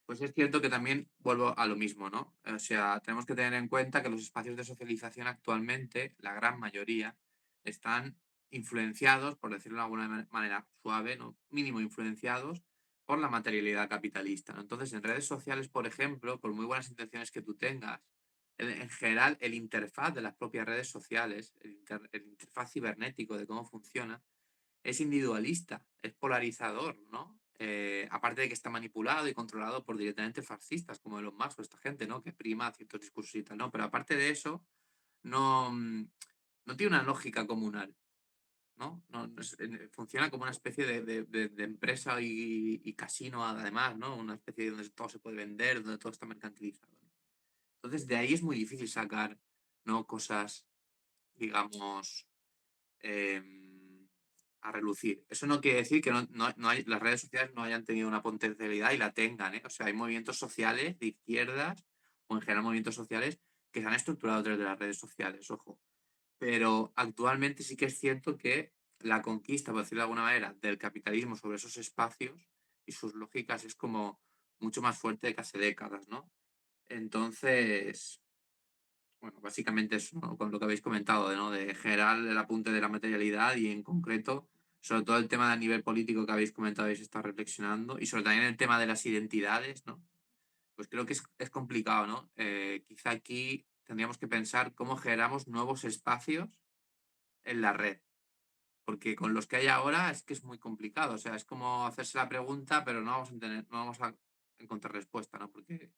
Pues es cierto que también vuelvo a lo mismo, ¿no? O sea, tenemos que tener en cuenta que los espacios de socialización actualmente, la gran mayoría, están influenciados, por decirlo de alguna manera suave, ¿no? Mínimo influenciados por la materialidad capitalista, ¿no? Entonces, en redes sociales, por ejemplo, por muy buenas intenciones que tú tengas, en general, el interfaz de las propias redes sociales, el interfaz cibernético de cómo funciona, es individualista, es polarizador, ¿no? Aparte de que está manipulado y controlado por directamente fascistas, como Elon Musk o esta gente, ¿no? Que prima ciertos discursos y tal, ¿no? Pero aparte de eso, no, no tiene una lógica comunal, ¿no? Funciona como una especie de empresa y casino, además, ¿no? Una especie de donde todo se puede vender, donde todo está mercantilizado, ¿no? Entonces, de ahí es muy difícil sacar, ¿no? Cosas, digamos, a relucir. Eso no quiere decir que las redes sociales no hayan tenido una potencialidad y la tengan, ¿eh? O sea, hay movimientos sociales de izquierdas o en general movimientos sociales que se han estructurado a través de las redes sociales, ojo. Pero actualmente sí que es cierto que la conquista, por decirlo de alguna manera, del capitalismo sobre esos espacios y sus lógicas es como mucho más fuerte de que hace décadas, ¿no? Entonces, bueno, básicamente eso, ¿no? Con lo que habéis comentado, ¿no? De generar el apunte de la materialidad y en concreto, sobre todo el tema del nivel político que habéis comentado, habéis estado reflexionando, y sobre también el tema de las identidades, ¿no? Pues creo que es complicado, ¿no? Quizá aquí tendríamos que pensar cómo generamos nuevos espacios en la red, porque con los que hay ahora es que es muy complicado, o sea, es como hacerse la pregunta, pero no vamos a encontrar respuesta, ¿no? Porque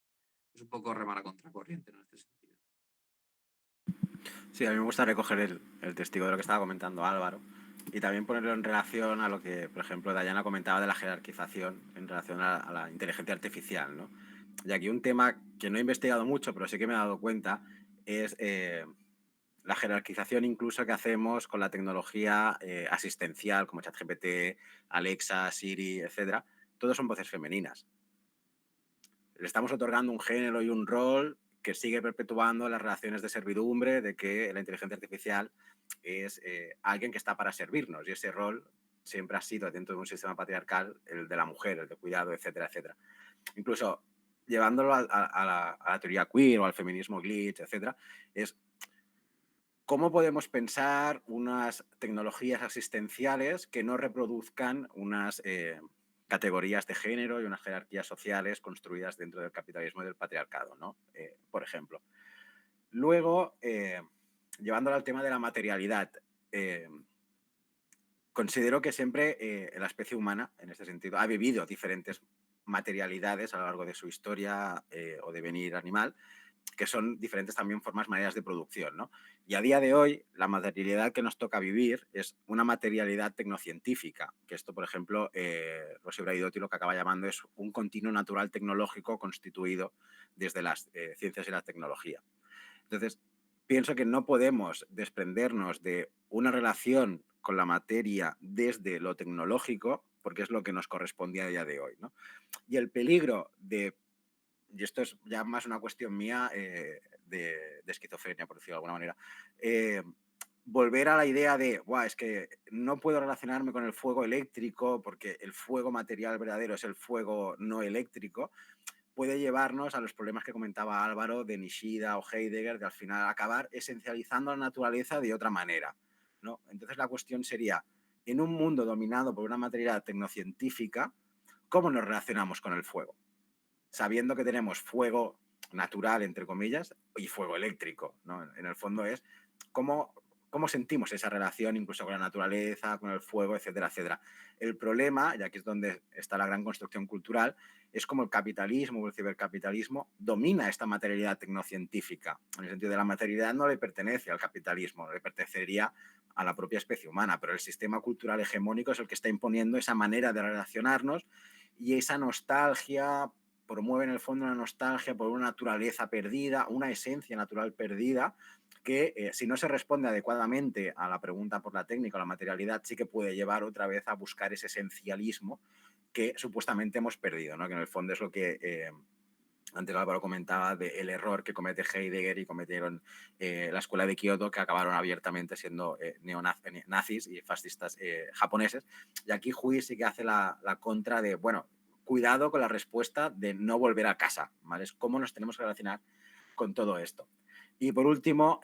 es un poco remar a contracorriente, ¿no? En este sentido. Sí, a mí me gusta recoger el testigo de lo que estaba comentando Álvaro y también ponerlo en relación a lo que, por ejemplo, Dayana comentaba de la jerarquización en relación a la inteligencia artificial, ¿no? Y aquí un tema que no he investigado mucho, pero sí que me he dado cuenta, es la jerarquización incluso que hacemos con la tecnología asistencial como ChatGPT, Alexa, Siri, etcétera. Todos son voces femeninas. Le estamos otorgando un género y un rol que sigue perpetuando las relaciones de servidumbre, de que la inteligencia artificial es alguien que está para servirnos, y ese rol siempre ha sido, dentro de un sistema patriarcal, el de la mujer, el de cuidado, etcétera, etcétera. Incluso llevándolo a la teoría queer o al feminismo glitch, etcétera, es cómo podemos pensar unas tecnologías asistenciales que no reproduzcan unas categorías de género y unas jerarquías sociales construidas dentro del capitalismo y del patriarcado, ¿no? Por ejemplo. Luego, llevándolo al tema de la materialidad, considero que siempre la especie humana, en este sentido, ha vivido diferentes materialidades a lo largo de su historia o devenir animal, que son diferentes también formas, maneras de producción, ¿no? Y a día de hoy, la materialidad que nos toca vivir es una materialidad tecnocientífica, que esto, por ejemplo, Rosy Braidotti lo que acaba llamando es un continuo natural tecnológico constituido desde las ciencias y la tecnología. Entonces, pienso que no podemos desprendernos de una relación con la materia desde lo tecnológico, porque es lo que nos correspondía a día de hoy, ¿no? Y el peligro de, y esto es ya más una cuestión mía de esquizofrenia, por decirlo de alguna manera, volver a la idea de, es que no puedo relacionarme con el fuego eléctrico porque el fuego material verdadero es el fuego no eléctrico, puede llevarnos a los problemas que comentaba Álvaro de Nishida o Heidegger, de al final acabar esencializando la naturaleza de otra manera, ¿no? Entonces la cuestión sería, en un mundo dominado por una materia tecnocientífica, ¿cómo nos relacionamos con el fuego? sabiendo que tenemos fuego natural, entre comillas, y fuego eléctrico, ¿no? En el fondo es cómo sentimos esa relación incluso con la naturaleza, con el fuego, etcétera, etcétera. El problema, y aquí es donde está la gran construcción cultural, es como el capitalismo o el cibercapitalismo domina esta materialidad tecnocientífica. En el sentido de la materialidad no le pertenece al capitalismo, le pertenecería a la propia especie humana, pero el sistema cultural hegemónico es el que está imponiendo esa manera de relacionarnos y esa nostalgia, promueve en el fondo una nostalgia por una naturaleza perdida, una esencia natural perdida, que si no se responde adecuadamente a la pregunta por la técnica o la materialidad, sí que puede llevar otra vez a buscar ese esencialismo que supuestamente hemos perdido, ¿no? Que en el fondo es lo que antes Álvaro comentaba del error que comete Heidegger y cometieron la escuela de Kioto, que acabaron abiertamente siendo neonazis y fascistas japoneses. Y aquí Hui sí que hace la contra de, bueno, cuidado con la respuesta de no volver a casa, ¿vale? Es cómo nos tenemos que relacionar con todo esto. Y por último,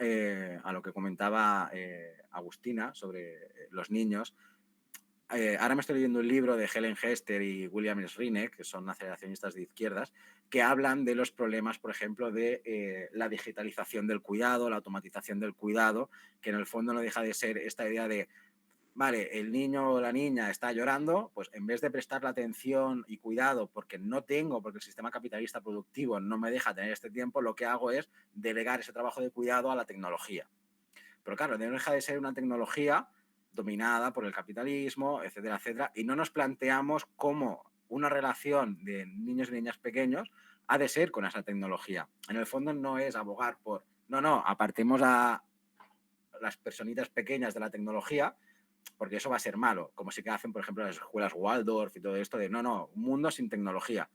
a lo que comentaba Agustina sobre los niños, ahora me estoy leyendo un libro de Helen Hester y William Srinek, que son aceleracionistas de izquierdas, que hablan de los problemas, por ejemplo, de la digitalización del cuidado, la automatización del cuidado, que en el fondo no deja de ser esta idea de, vale, el niño o la niña está llorando, pues en vez de prestarle atención y cuidado porque el sistema capitalista productivo no me deja tener este tiempo, lo que hago es delegar ese trabajo de cuidado a la tecnología. Pero claro, no deja de ser una tecnología dominada por el capitalismo, etcétera, etcétera, y no nos planteamos cómo una relación de niños y niñas pequeños ha de ser con esa tecnología. En el fondo no es abogar por, no, apartemos a las personitas pequeñas de la tecnología, porque eso va a ser malo, como sí que hacen, por ejemplo, las escuelas Waldorf y todo esto de, no, un mundo sin tecnología.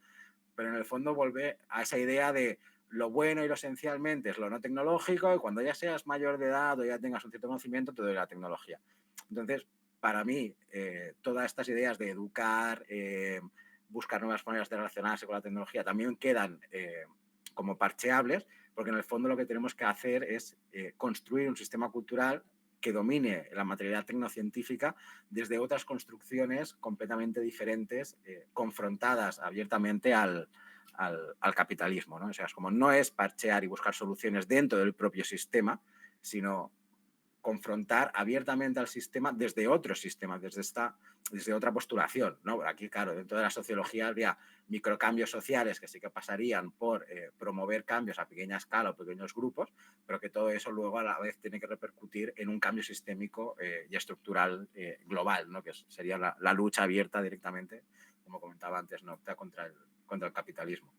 Pero en el fondo vuelve a esa idea de lo bueno y lo esencialmente es lo no tecnológico, y cuando ya seas mayor de edad o ya tengas un cierto conocimiento, te doy la tecnología. Entonces, para mí, todas estas ideas de educar, buscar nuevas maneras de relacionarse con la tecnología, también quedan como parcheables, porque en el fondo lo que tenemos que hacer es construir un sistema cultural que domine la materialidad tecnocientífica desde otras construcciones completamente diferentes, confrontadas abiertamente al capitalismo, ¿no? O sea, es como no es parchear y buscar soluciones dentro del propio sistema, sino confrontar abiertamente al sistema desde otro sistema, desde otra postulación, ¿no? Aquí, claro, dentro de la sociología habría microcambios sociales que sí que pasarían por promover cambios a pequeña escala o pequeños grupos, pero que todo eso luego a la vez tiene que repercutir en un cambio sistémico y estructural global, ¿no? Que sería la lucha abierta directamente, como comentaba antes, Nocta, contra el capitalismo.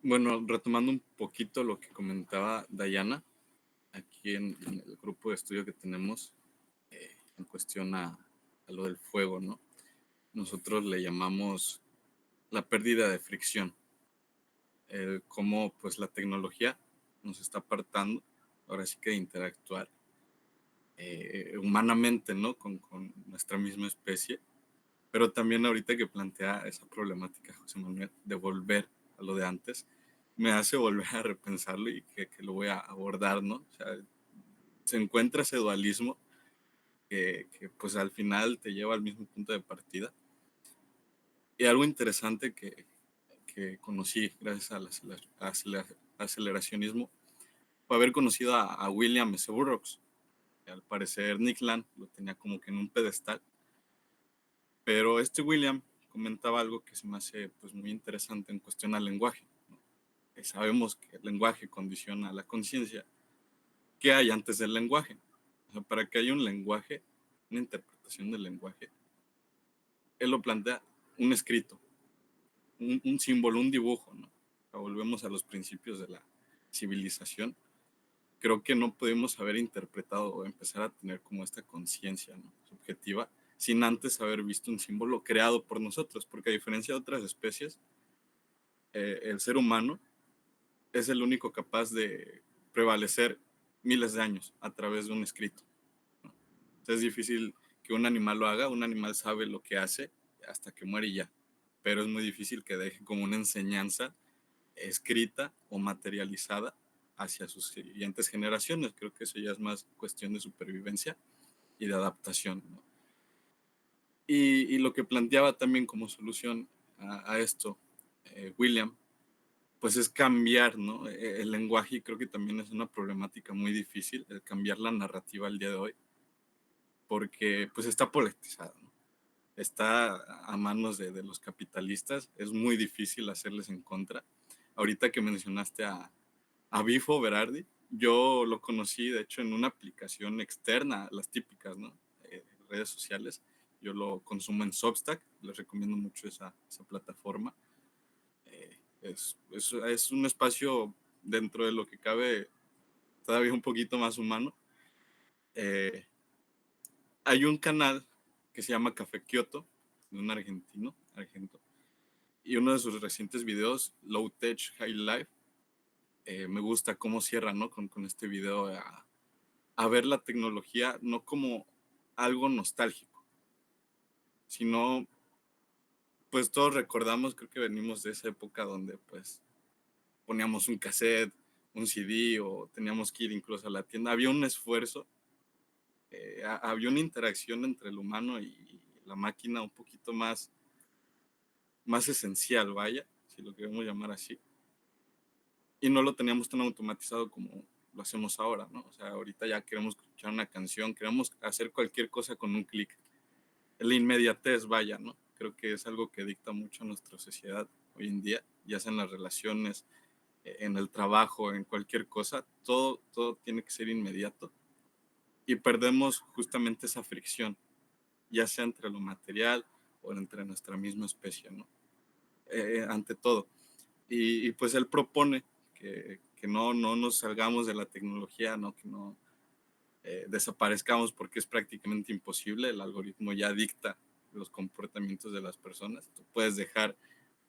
Bueno, retomando un poquito lo que comentaba Dayana, aquí en el grupo de estudio que tenemos en cuestión a lo del fuego, ¿no? Nosotros le llamamos la pérdida de fricción, cómo pues la tecnología nos está apartando, ahora sí que de interactuar humanamente, ¿no? Con nuestra misma especie, pero también ahorita que plantea esa problemática José Manuel de volver a lo de antes, me hace volver a repensarlo y que lo voy a abordar, ¿no? O sea, se encuentra ese dualismo que pues al final te lleva al mismo punto de partida. Y algo interesante que conocí gracias al aceleracionismo fue haber conocido a William S. Burroughs. Al parecer Nick Land lo tenía como que en un pedestal, pero este William comentaba algo que se me hace pues muy interesante en cuestión al lenguaje, ¿no? Sabemos que el lenguaje condiciona la conciencia. ¿Qué hay antes del lenguaje? O sea, para que haya un lenguaje, una interpretación del lenguaje, él lo plantea un escrito, un símbolo, un dibujo, ¿no? O sea, volvemos a los principios de la civilización. Creo que no podemos haber interpretado o empezar a tener como esta conciencia, ¿no? Subjetiva, sin antes haber visto un símbolo creado por nosotros, porque a diferencia de otras especies, el ser humano es el único capaz de prevalecer miles de años a través de un escrito, ¿no? Entonces es difícil que un animal lo haga, un animal sabe lo que hace hasta que muere y ya, pero es muy difícil que deje como una enseñanza escrita o materializada hacia sus siguientes generaciones. Creo que eso ya es más cuestión de supervivencia y de adaptación, ¿no? Y lo que planteaba también como solución a esto, William, pues es cambiar, ¿no? El lenguaje, y creo que también es una problemática muy difícil, el cambiar la narrativa al día de hoy, porque pues está politizada, ¿no? Está a manos de los capitalistas, es muy difícil hacerles en contra. Ahorita que mencionaste a Bifo Berardi, yo lo conocí de hecho en una aplicación externa, las típicas, ¿no? Redes sociales. Yo lo consumo en Substack, les recomiendo mucho esa plataforma. Es un espacio dentro de lo que cabe todavía un poquito más humano. Hay un canal que se llama Café Kioto, de un argento, y uno de sus recientes videos, Low Tech High Life, me gusta cómo cierra, ¿no? con este video a ver la tecnología no como algo nostálgico, sino pues todos recordamos, creo que venimos de esa época donde pues poníamos un cassette, un CD o teníamos que ir incluso a la tienda. Había un esfuerzo, había una interacción entre el humano y la máquina un poquito más esencial, vaya, si lo queremos llamar así. Y no lo teníamos tan automatizado como lo hacemos ahora, ¿no? O sea, ahorita ya queremos escuchar una canción, queremos hacer cualquier cosa con un clic. La inmediatez, vaya, ¿no? Creo que es algo que dicta mucho nuestra sociedad hoy en día, ya sea en las relaciones, en el trabajo, en cualquier cosa, todo tiene que ser inmediato. Y perdemos justamente esa fricción, ya sea entre lo material o entre nuestra misma especie, ¿no? Ante todo. Y pues él propone que no nos salgamos de la tecnología, ¿no? Que no desaparezcamos porque es prácticamente imposible. El algoritmo ya dicta los comportamientos de las personas. Tú puedes dejar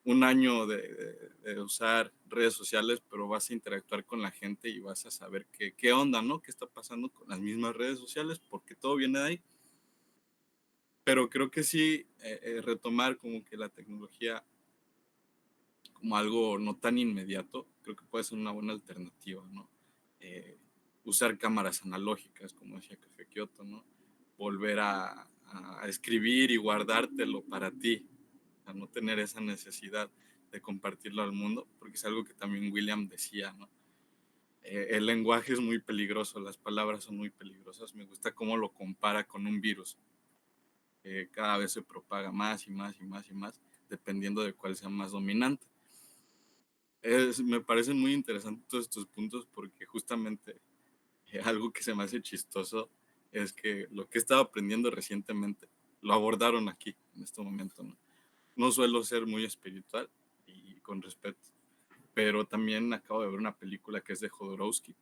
un año de usar redes sociales, pero vas a interactuar con la gente y vas a saber qué onda, ¿no? ¿Qué está pasando con las mismas redes sociales? Porque todo viene de ahí. Pero creo que sí, retomar como que la tecnología como algo no tan inmediato, creo que puede ser una buena alternativa, ¿no? Usar cámaras analógicas, como decía Café Kioto, ¿no? Volver a escribir y guardártelo para ti, a no tener esa necesidad de compartirlo al mundo, porque es algo que también William decía, ¿no? El lenguaje es muy peligroso, las palabras son muy peligrosas. Me gusta cómo lo compara con un virus. Cada vez se propaga más y más y más y más, dependiendo de cuál sea más dominante. Me parecen muy interesantes todos estos puntos porque justamente algo que se me hace chistoso es que lo que he estado aprendiendo recientemente lo abordaron aquí, en este momento, ¿no? No suelo ser muy espiritual y con respeto, pero también acabo de ver una película que es de Jodorowsky,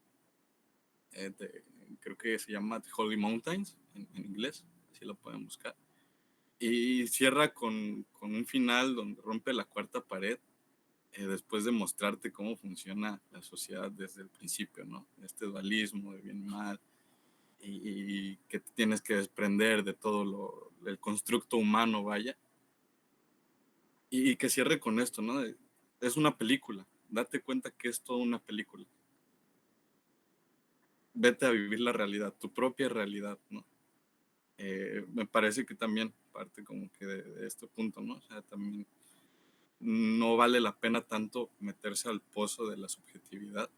creo que se llama The Holy Mountains en inglés, así lo pueden buscar, y cierra con un final donde rompe la cuarta pared después de mostrarte cómo funciona la sociedad desde el principio, ¿no? Este dualismo de bien y mal, y que te tienes que desprender de todo el constructo humano, vaya, y que cierre con esto, ¿no? Es una película, date cuenta que es toda una película. Vete a vivir la realidad, tu propia realidad, ¿no? Me parece que también parte como que de este punto, ¿no? O sea, también no vale la pena tanto meterse al pozo de la subjetividad,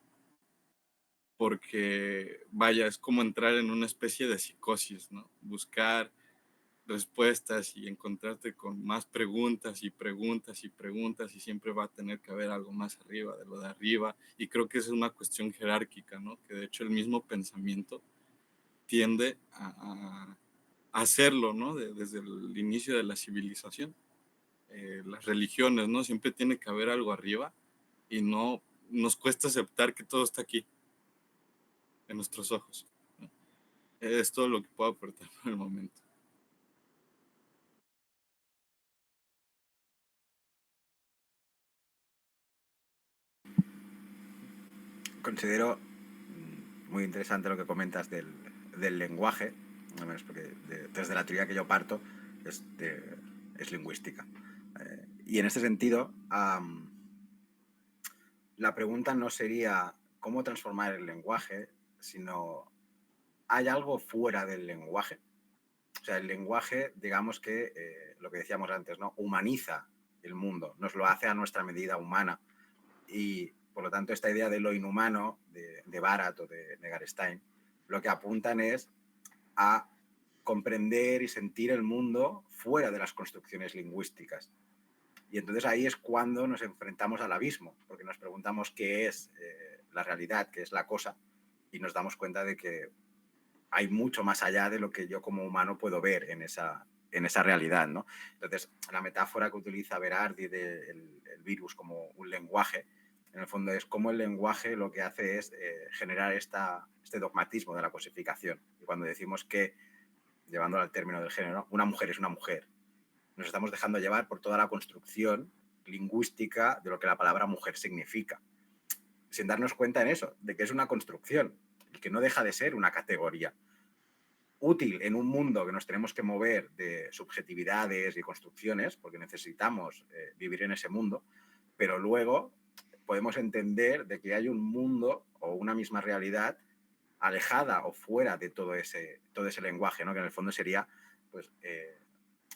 porque vaya, es como entrar en una especie de psicosis, ¿no? Buscar respuestas y encontrarte con más preguntas y preguntas y preguntas y siempre va a tener que haber algo más arriba de lo de arriba y creo que es una cuestión jerárquica, ¿no? Que de hecho el mismo pensamiento tiende a hacerlo, ¿no? Desde el inicio de la civilización. Las religiones, ¿no? Siempre tiene que haber algo arriba y no nos cuesta aceptar que todo está aquí, en nuestros ojos, ¿no? Es todo lo que puedo aportar por el momento. Considero muy interesante lo que comentas del lenguaje, al menos porque desde la teoría que yo parto es lingüística. Y en este sentido, la pregunta no sería cómo transformar el lenguaje, sino hay algo fuera del lenguaje. O sea, el lenguaje, digamos que lo que decíamos antes, ¿no? Humaniza el mundo, nos lo hace a nuestra medida humana. Y por lo tanto, esta idea de lo inhumano de Barat o de Negarestein, lo que apuntan es a comprender y sentir el mundo fuera de las construcciones lingüísticas. Y entonces ahí es cuando nos enfrentamos al abismo, porque nos preguntamos qué es la realidad, qué es la cosa, y nos damos cuenta de que hay mucho más allá de lo que yo como humano puedo ver en esa realidad, ¿no? Entonces, la metáfora que utiliza Berardi del el virus como un lenguaje, en el fondo es cómo el lenguaje lo que hace es generar este dogmatismo de la cosificación. Y cuando decimos que, llevándolo al término del género, una mujer es una mujer, nos estamos dejando llevar por toda la construcción lingüística de lo que la palabra mujer significa, sin darnos cuenta en eso, de que es una construcción y que no deja de ser una categoría útil en un mundo que nos tenemos que mover de subjetividades y construcciones, porque necesitamos vivir en ese mundo, pero luego podemos entender de que hay un mundo o una misma realidad alejada o fuera de todo ese lenguaje, ¿no? Que en el fondo sería, pues,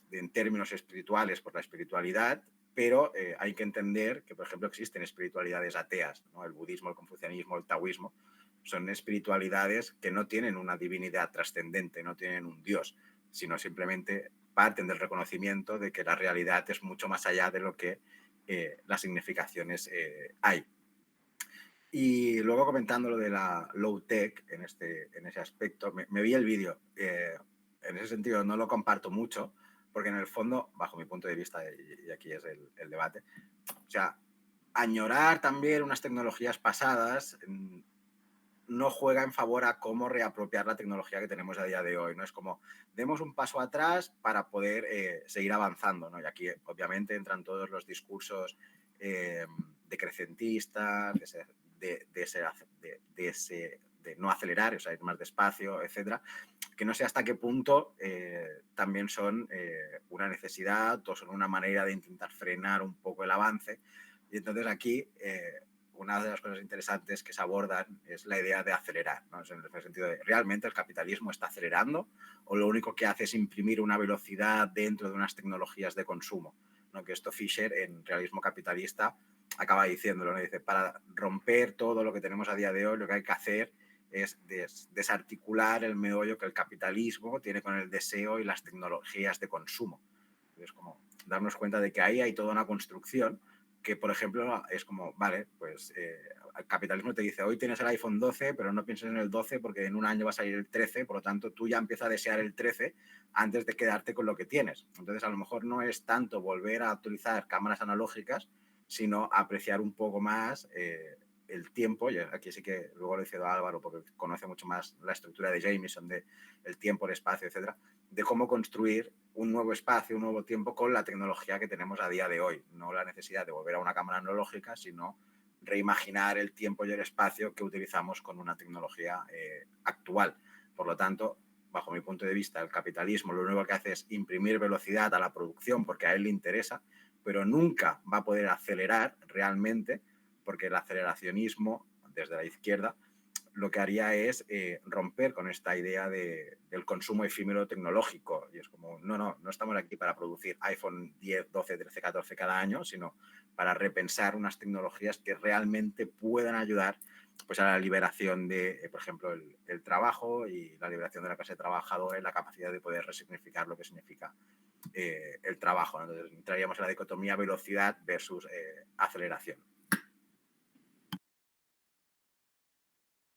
en términos espirituales, por la espiritualidad, pero hay que entender que, por ejemplo, existen espiritualidades ateas, ¿no? El budismo, el confucianismo, el taoísmo, son espiritualidades que no tienen una divinidad trascendente, no tienen un dios, sino simplemente parten del reconocimiento de que la realidad es mucho más allá de lo que las significaciones hay. Y luego comentando lo de la low tech en ese aspecto, me vi el vídeo. En ese sentido no lo comparto mucho, porque en el fondo, bajo mi punto de vista, y aquí es el debate, o sea, añorar también unas tecnologías pasadas no juega en favor a cómo reapropiar la tecnología que tenemos a día de hoy, ¿no? Es como, demos un paso atrás para poder seguir avanzando, ¿no? Y aquí, obviamente, entran todos los discursos decrecentistas, de no acelerar, o sea, ir más despacio, etcétera, que no sé hasta qué punto también son una necesidad o son una manera de intentar frenar un poco el avance. Y entonces aquí una de las cosas interesantes que se abordan es la idea de acelerar, ¿no? En el sentido de, ¿realmente el capitalismo está acelerando o lo único que hace es imprimir una velocidad dentro de unas tecnologías de consumo? ¿No? Que esto Fisher, en Realismo Capitalista, acaba diciéndolo, ¿no? Dice, para romper todo lo que tenemos a día de hoy, lo que hay que hacer es desarticular el meollo que el capitalismo tiene con el deseo y las tecnologías de consumo. Es como darnos cuenta de que ahí hay toda una construcción que, por ejemplo, es como, vale, pues el capitalismo te dice, hoy tienes el iPhone 12, pero no pienses en el 12 porque en un año va a salir el 13, por lo tanto tú ya empiezas a desear el 13 antes de quedarte con lo que tienes. Entonces, a lo mejor no es tanto volver a utilizar cámaras analógicas, sino apreciar un poco más el tiempo, y aquí sí que luego lo dice Álvaro porque conoce mucho más la estructura de Jameson, de el tiempo, el espacio, etcétera, de cómo construir un nuevo espacio, un nuevo tiempo con la tecnología que tenemos a día de hoy. No la necesidad de volver a una cámara analógica, sino reimaginar el tiempo y el espacio que utilizamos con una tecnología actual. Por lo tanto, bajo mi punto de vista, el capitalismo lo único que hace es imprimir velocidad a la producción porque a él le interesa, pero nunca va a poder acelerar realmente porque el aceleracionismo desde la izquierda lo que haría es romper con esta idea del consumo efímero tecnológico. Y es como, no estamos aquí para producir iPhone 10, 12, 13, 14 cada año, sino para repensar unas tecnologías que realmente puedan ayudar pues, a la liberación de, por ejemplo, el trabajo y la liberación de la clase trabajadora y la capacidad de poder resignificar lo que significa el trabajo, ¿no? Entonces, entraríamos en la dicotomía velocidad versus aceleración.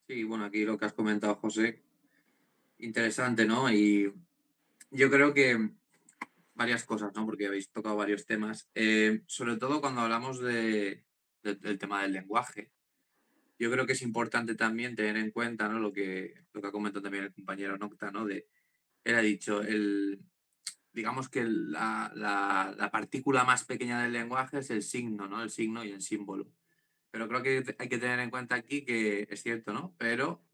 Sí, bueno, aquí lo que has comentado, José, interesante, ¿no? Y yo creo que varias cosas, ¿no? Porque habéis tocado varios temas. Sobre todo cuando hablamos del tema del lenguaje. Yo creo que es importante también tener en cuenta, ¿no? Lo que ha comentado también el compañero Nocta, ¿no? Él ha dicho, digamos que la partícula más pequeña del lenguaje es el signo, ¿no? El signo y el símbolo. Pero creo que hay que tener en cuenta aquí que es cierto, ¿no? Pero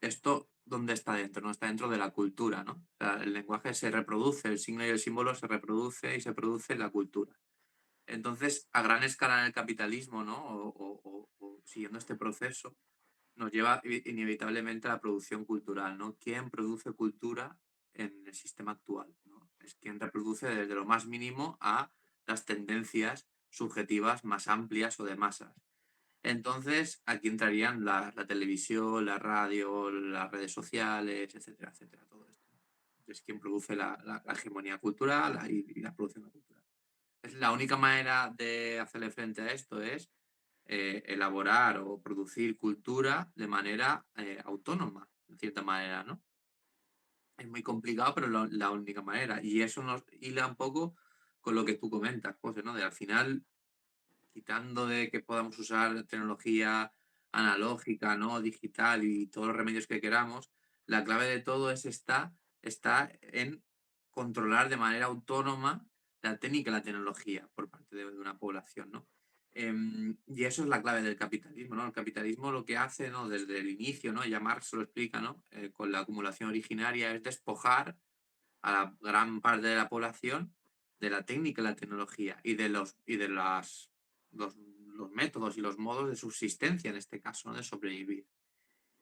esto, ¿dónde está dentro? No está dentro de la cultura, ¿no? O sea, el lenguaje se reproduce, el signo y el símbolo se reproduce y se produce en la cultura. Entonces, a gran escala en el capitalismo, ¿no? O siguiendo este proceso, nos lleva inevitablemente a la producción cultural, ¿no? ¿Quién produce cultura en el sistema actual, ¿no? Es quien reproduce desde lo más mínimo a las tendencias subjetivas más amplias o de masas. Entonces, aquí entrarían la televisión, la radio, las redes sociales, etcétera, etcétera, todo esto. Es quien produce la hegemonía cultural y la producción cultural. Es la única manera de hacerle frente a esto es elaborar o producir cultura de manera autónoma, de cierta manera, ¿no? Es muy complicado, pero la única manera. Y eso nos hila un poco con lo que tú comentas, José, ¿no? De al final, quitando de que podamos usar tecnología analógica, ¿no? Digital y todos los remedios que queramos, la clave de todo está en controlar de manera autónoma la técnica y la tecnología por parte de una población, ¿no? Y eso es la clave del capitalismo, ¿no? El capitalismo lo que hace, ¿no? Desde el inicio, ¿no? Ya Marx lo explica, ¿no? Con la acumulación originaria es despojar a la gran parte de la población de la técnica y la tecnología y de los métodos y los modos de subsistencia, en este caso, ¿no? De sobrevivir.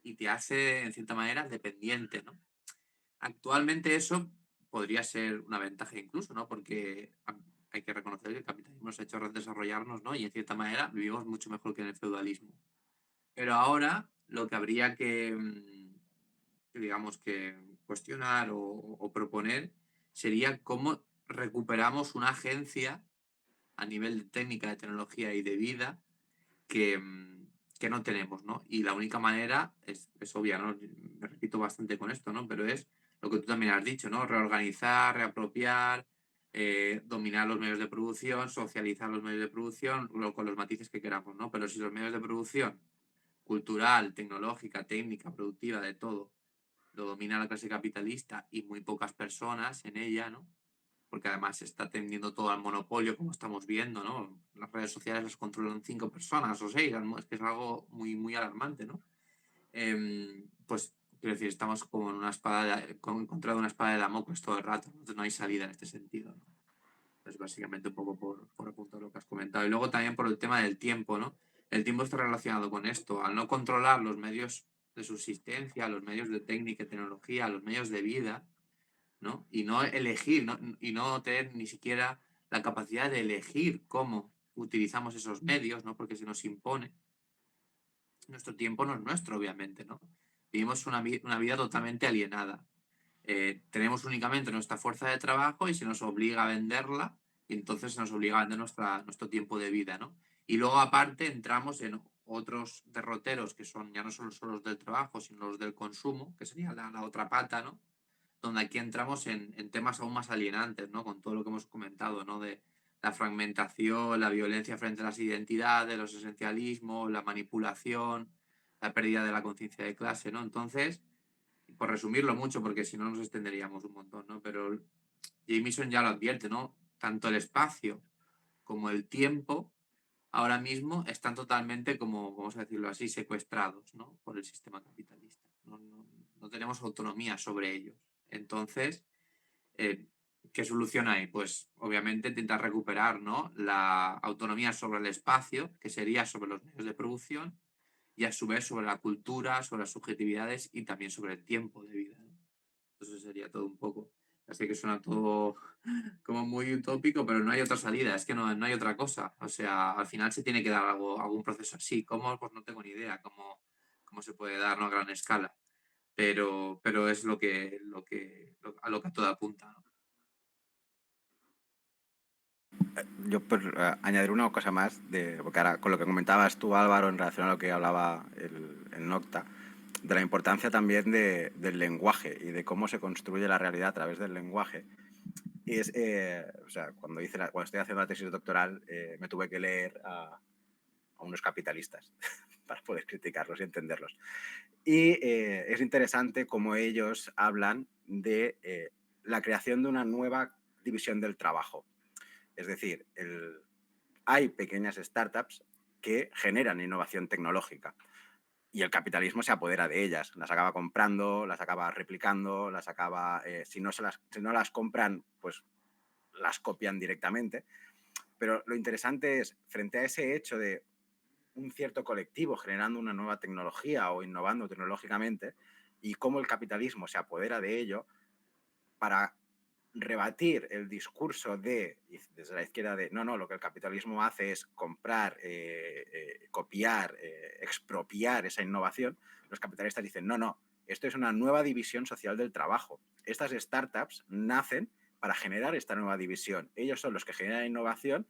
Y te hace, en cierta manera, dependiente, ¿no? Actualmente eso podría ser una ventaja incluso, ¿no? Porque hay que reconocer que el capitalismo nos ha hecho desarrollarnos, ¿no? Y en cierta manera vivimos mucho mejor que en el feudalismo. Pero ahora lo que habría que, digamos, que cuestionar o proponer sería cómo recuperamos una agencia a nivel de técnica, de tecnología y de vida que no tenemos, ¿no? Y la única manera es obvia, ¿no? Me repito bastante con esto, ¿no? Pero es lo que tú también has dicho, ¿no? Reorganizar, reapropiar, dominar los medios de producción, socializar los medios de producción, con los matices que queramos, ¿no? Pero si los medios de producción, cultural, tecnológica, técnica, productiva, de todo, lo domina la clase capitalista y muy pocas personas en ella, ¿no? Porque además se está tendiendo todo al monopolio, como estamos viendo, ¿no? Las redes sociales las controlan 5 personas o 6, ¿no? Es que es algo muy, muy alarmante, ¿no? Pues, quiero decir, estamos como en una contra una espada de Damocles todo el rato, entonces no hay salida en este sentido, ¿no? Pues básicamente un poco por apuntar lo que has comentado. Y luego también por el tema del tiempo, ¿no? El tiempo está relacionado con esto. Al no controlar los medios de subsistencia, los medios de técnica y tecnología, los medios de vida, ¿no? Y no elegir, ¿no? Y no tener ni siquiera la capacidad de elegir cómo utilizamos esos medios, ¿no? Porque se nos impone. Nuestro tiempo no es nuestro, obviamente, ¿no? Vivimos una vida totalmente alienada. Tenemos únicamente nuestra fuerza de trabajo y se nos obliga a venderla y entonces se nos obliga a vender nuestro tiempo de vida, ¿no? Y luego aparte entramos en otros derroteros que son ya no solo los del trabajo, sino los del consumo, que sería la otra pata, ¿no? Donde aquí entramos en temas aún más alienantes, ¿no? Con todo lo que hemos comentado, ¿no? De la fragmentación, la violencia frente a las identidades, los esencialismos, la manipulación, la pérdida de la conciencia de clase, ¿no? Entonces, por resumirlo mucho, porque si no nos extenderíamos un montón, ¿no? Pero Jameson ya lo advierte, ¿no? Tanto el espacio como el tiempo ahora mismo están totalmente, como vamos a decirlo así, secuestrados, ¿no? Por el sistema capitalista. No tenemos autonomía sobre ellos. Entonces, eh, ¿qué solución hay? Pues obviamente intentar recuperar, ¿no? La autonomía sobre el espacio, que sería sobre los medios de producción, y a su vez sobre la cultura, sobre las subjetividades y también sobre el tiempo de vida, ¿no? Eso sería todo un poco. Así que suena todo como muy utópico, pero no hay otra salida, es que no hay otra cosa. O sea, al final se tiene que dar algún proceso así. ¿Cómo? Pues no tengo ni idea cómo se puede dar, ¿no? A gran escala. Pero es a lo que todo apunta, ¿no? Yo por añadir una cosa más, porque ahora con lo que comentabas tú, Álvaro, en relación a lo que hablaba el Nocta, de la importancia también del lenguaje y de cómo se construye la realidad a través del lenguaje. Y o sea, cuando estoy haciendo la tesis doctoral, me tuve que leer a unos capitalistas para poder criticarlos y entenderlos. Y es interesante cómo ellos hablan de la creación de una nueva división del trabajo. Es decir, hay pequeñas startups que generan innovación tecnológica y el capitalismo se apodera de ellas, las acaba comprando, las acaba replicando, si no las compran, pues las copian directamente. Pero lo interesante es, frente a ese hecho de un cierto colectivo generando una nueva tecnología o innovando tecnológicamente y cómo el capitalismo se apodera de ello para rebatir el discurso desde la izquierda de no, lo que el capitalismo hace es comprar, copiar, expropiar esa innovación. Los capitalistas dicen no, esto es una nueva división social del trabajo. Estas startups nacen para generar esta nueva división. Ellos son los que generan innovación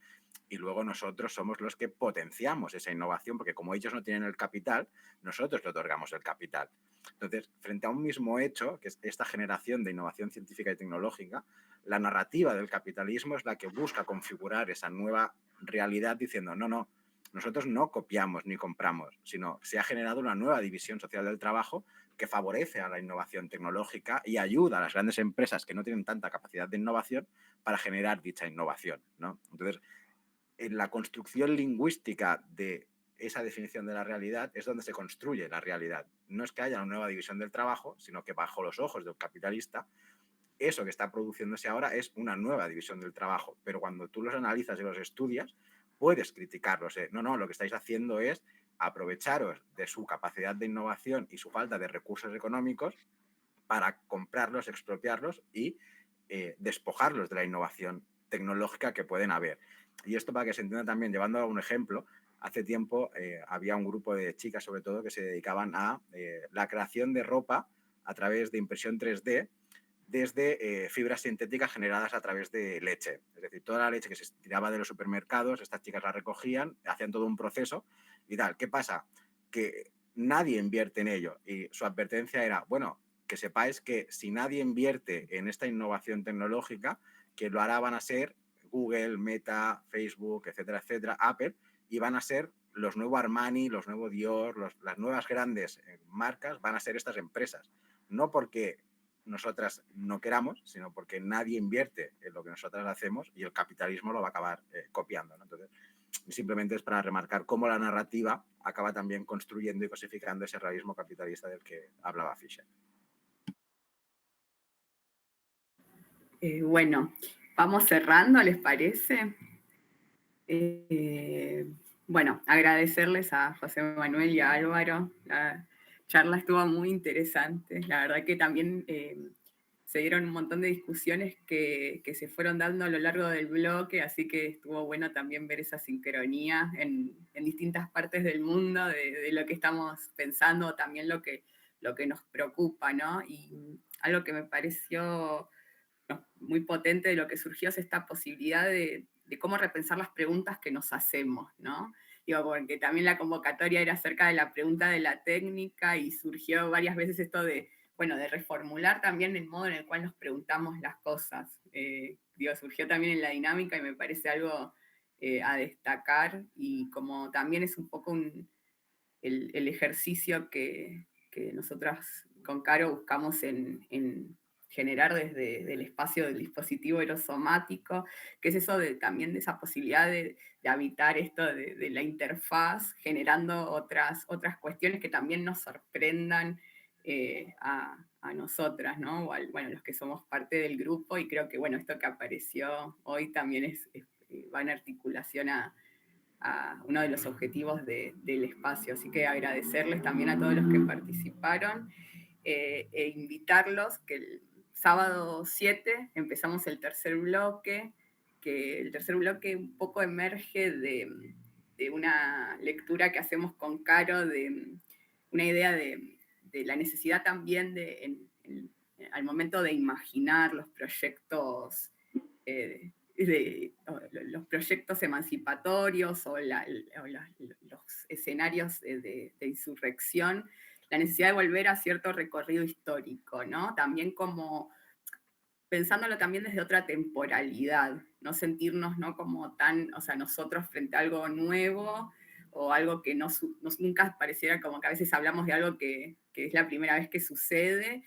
y luego nosotros somos los que potenciamos esa innovación, porque como ellos no tienen el capital, nosotros le otorgamos el capital. Entonces, frente a un mismo hecho, que es esta generación de innovación científica y tecnológica, la narrativa del capitalismo es la que busca configurar esa nueva realidad diciendo no, nosotros no copiamos ni compramos, sino se ha generado una nueva división social del trabajo que favorece a la innovación tecnológica y ayuda a las grandes empresas que no tienen tanta capacidad de innovación para generar dicha innovación, ¿no? Entonces, en la construcción lingüística de esa definición de la realidad es donde se construye la realidad. No es que haya una nueva división del trabajo, sino que bajo los ojos del capitalista, eso que está produciéndose ahora es una nueva división del trabajo. Pero cuando tú los analizas y los estudias, puedes criticarlos. No, lo que estáis haciendo es aprovecharos de su capacidad de innovación y su falta de recursos económicos para comprarlos, expropiarlos y despojarlos de la innovación tecnológica que pueden haber. Y esto, para que se entienda también, llevando a un ejemplo, hace tiempo había un grupo de chicas, sobre todo, que se dedicaban a la creación de ropa a través de impresión 3D desde fibras sintéticas generadas a través de leche. Es decir, toda la leche que se tiraba de los supermercados, estas chicas la recogían, hacían todo un proceso y tal. ¿Qué pasa? Que nadie invierte en ello y su advertencia era, bueno, que sepáis que si nadie invierte en esta innovación tecnológica, que lo hará van a ser Google, Meta, Facebook, etcétera, Apple, y van a ser los nuevos Armani, los nuevos Dior, las nuevas grandes marcas van a ser estas empresas. No porque nosotras no queramos, sino porque nadie invierte en lo que nosotras hacemos y el capitalismo lo va a acabar copiando, ¿no? Entonces, simplemente es para remarcar cómo la narrativa acaba también construyendo y cosificando ese realismo capitalista del que hablaba Fisher. Bueno, vamos cerrando, ¿les parece? Bueno, agradecerles a José Manuel y a Álvaro. La charla estuvo muy interesante. La verdad que también se dieron un montón de discusiones que se fueron dando a lo largo del bloque, así que estuvo bueno también ver esa sincronía en distintas partes del mundo de lo que estamos pensando, también lo que nos preocupa, ¿no? Y algo que me pareció muy potente de lo que surgió es esta posibilidad de cómo repensar las preguntas que nos hacemos, ¿no? Digo, porque también la convocatoria era acerca de la pregunta de la técnica y surgió varias veces esto de, bueno, de reformular también el modo en el cual nos preguntamos las cosas. Surgió también en la dinámica y me parece algo a destacar y como también es un poco el ejercicio que nosotras con Caro buscamos en generar desde el espacio del dispositivo erosomático, que es eso también de esa posibilidad de habitar esto de la interfaz, generando otras cuestiones que también nos sorprendan a nosotras, ¿no? O bueno, los que somos parte del grupo, y creo que, bueno, esto que apareció hoy también va en articulación a uno de los objetivos del espacio. Así que agradecerles también a todos los que participaron e invitarlos que el sábado 7 empezamos el tercer bloque, que el tercer bloque un poco emerge de una lectura que hacemos con Caro, de una idea de la necesidad también al momento de imaginar los proyectos los proyectos emancipatorios o los escenarios de insurrección, la necesidad de volver a cierto recorrido histórico, ¿no? También como pensándolo también desde otra temporalidad, no sentirnos, ¿no?, como tan, o sea, nosotros frente a algo nuevo o algo que nunca pareciera, como que a veces hablamos de algo que es la primera vez que sucede,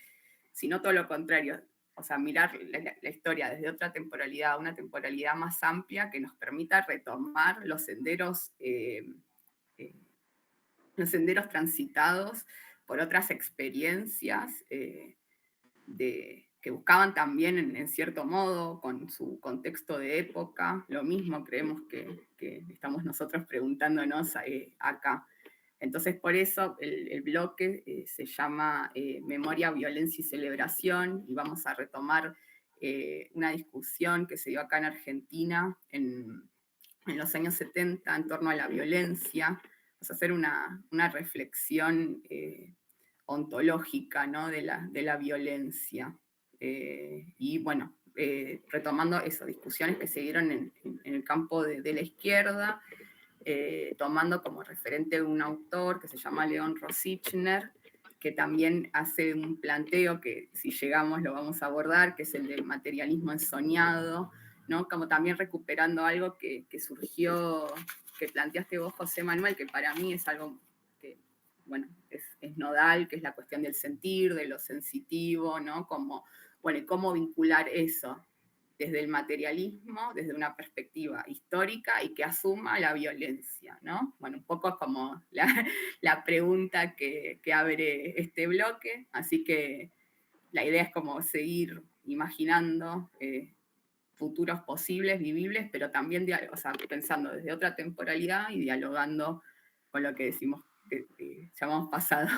sino todo lo contrario. O sea, mirar la historia desde otra temporalidad, una temporalidad más amplia que nos permita retomar los senderos transitados por otras experiencias que que buscaban también, en cierto modo, con su contexto de época, lo mismo creemos que estamos nosotros preguntándonos acá. Entonces, por eso el bloque se llama Memoria, Violencia y Celebración, y vamos a retomar una discusión que se dio acá en Argentina en los años 70 en torno a la violencia. Vamos a hacer una reflexión ontológica, ¿no? de la violencia. Y bueno, retomando esas discusiones que se dieron en el campo de la izquierda, tomando como referente un autor que se llama León Rosichner, que también hace un planteo que si llegamos lo vamos a abordar, que es el del materialismo ensoñado, ¿no? Como también recuperando algo que surgió, que planteaste vos, José Manuel, que para mí es algo que, bueno, es nodal, que es la cuestión del sentir, de lo sensitivo, ¿no? Como, bueno, y cómo vincular eso desde el materialismo, desde una perspectiva histórica y que asuma la violencia, ¿no? Bueno, un poco como la pregunta que abre este bloque, así que la idea es como seguir imaginando futuros posibles, vivibles, pero también o sea, pensando desde otra temporalidad y dialogando con lo que decimos, que llamamos pasado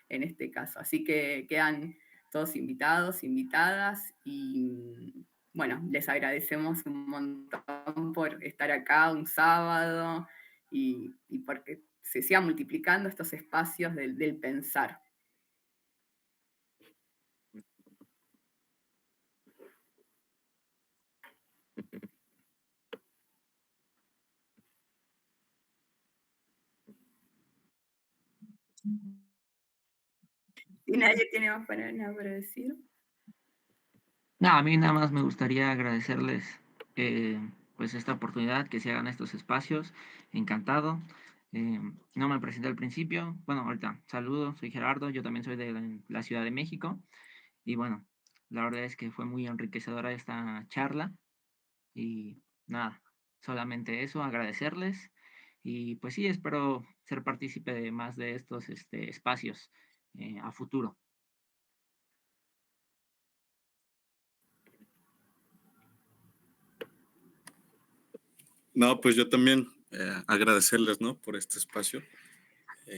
en este caso. Así que quedan todos invitados, invitadas, y bueno, les agradecemos un montón por estar acá un sábado y porque se sigan multiplicando estos espacios del pensar. Si nadie tiene más nada para decir. No, a mí nada más me gustaría agradecerles pues esta oportunidad, que se hagan estos espacios. Encantado. No me presenté al principio. Bueno, ahorita saludo, soy Gerardo, yo también soy de la Ciudad de México. Y bueno, la verdad es que fue muy enriquecedora esta charla. Y nada, solamente eso, agradecerles. Y pues sí, espero ser partícipe de más de estos espacios a futuro. No, pues yo también agradecerles, ¿no? Por este espacio.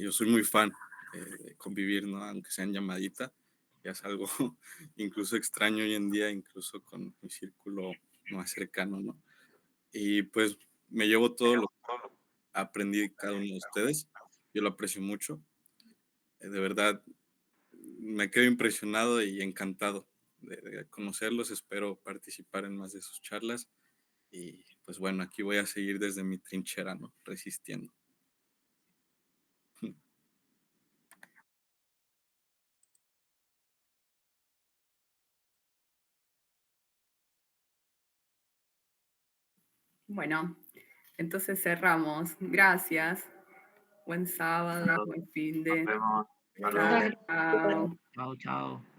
Yo soy muy fan de convivir, ¿no? Aunque sea en llamadita, ya es algo incluso extraño hoy en día, incluso con mi círculo más cercano, ¿no? Y pues me llevo todo lo que aprendí de cada uno de ustedes. Yo lo aprecio mucho. De verdad, me quedo impresionado y encantado de conocerlos. Espero participar en más de sus charlas. Y pues bueno, aquí voy a seguir desde mi trinchera, ¿no? Resistiendo. Bueno, entonces cerramos. Gracias. Buen sábado, buen fin de. Nos vemos. Hasta luego. Chao. Chao, chao.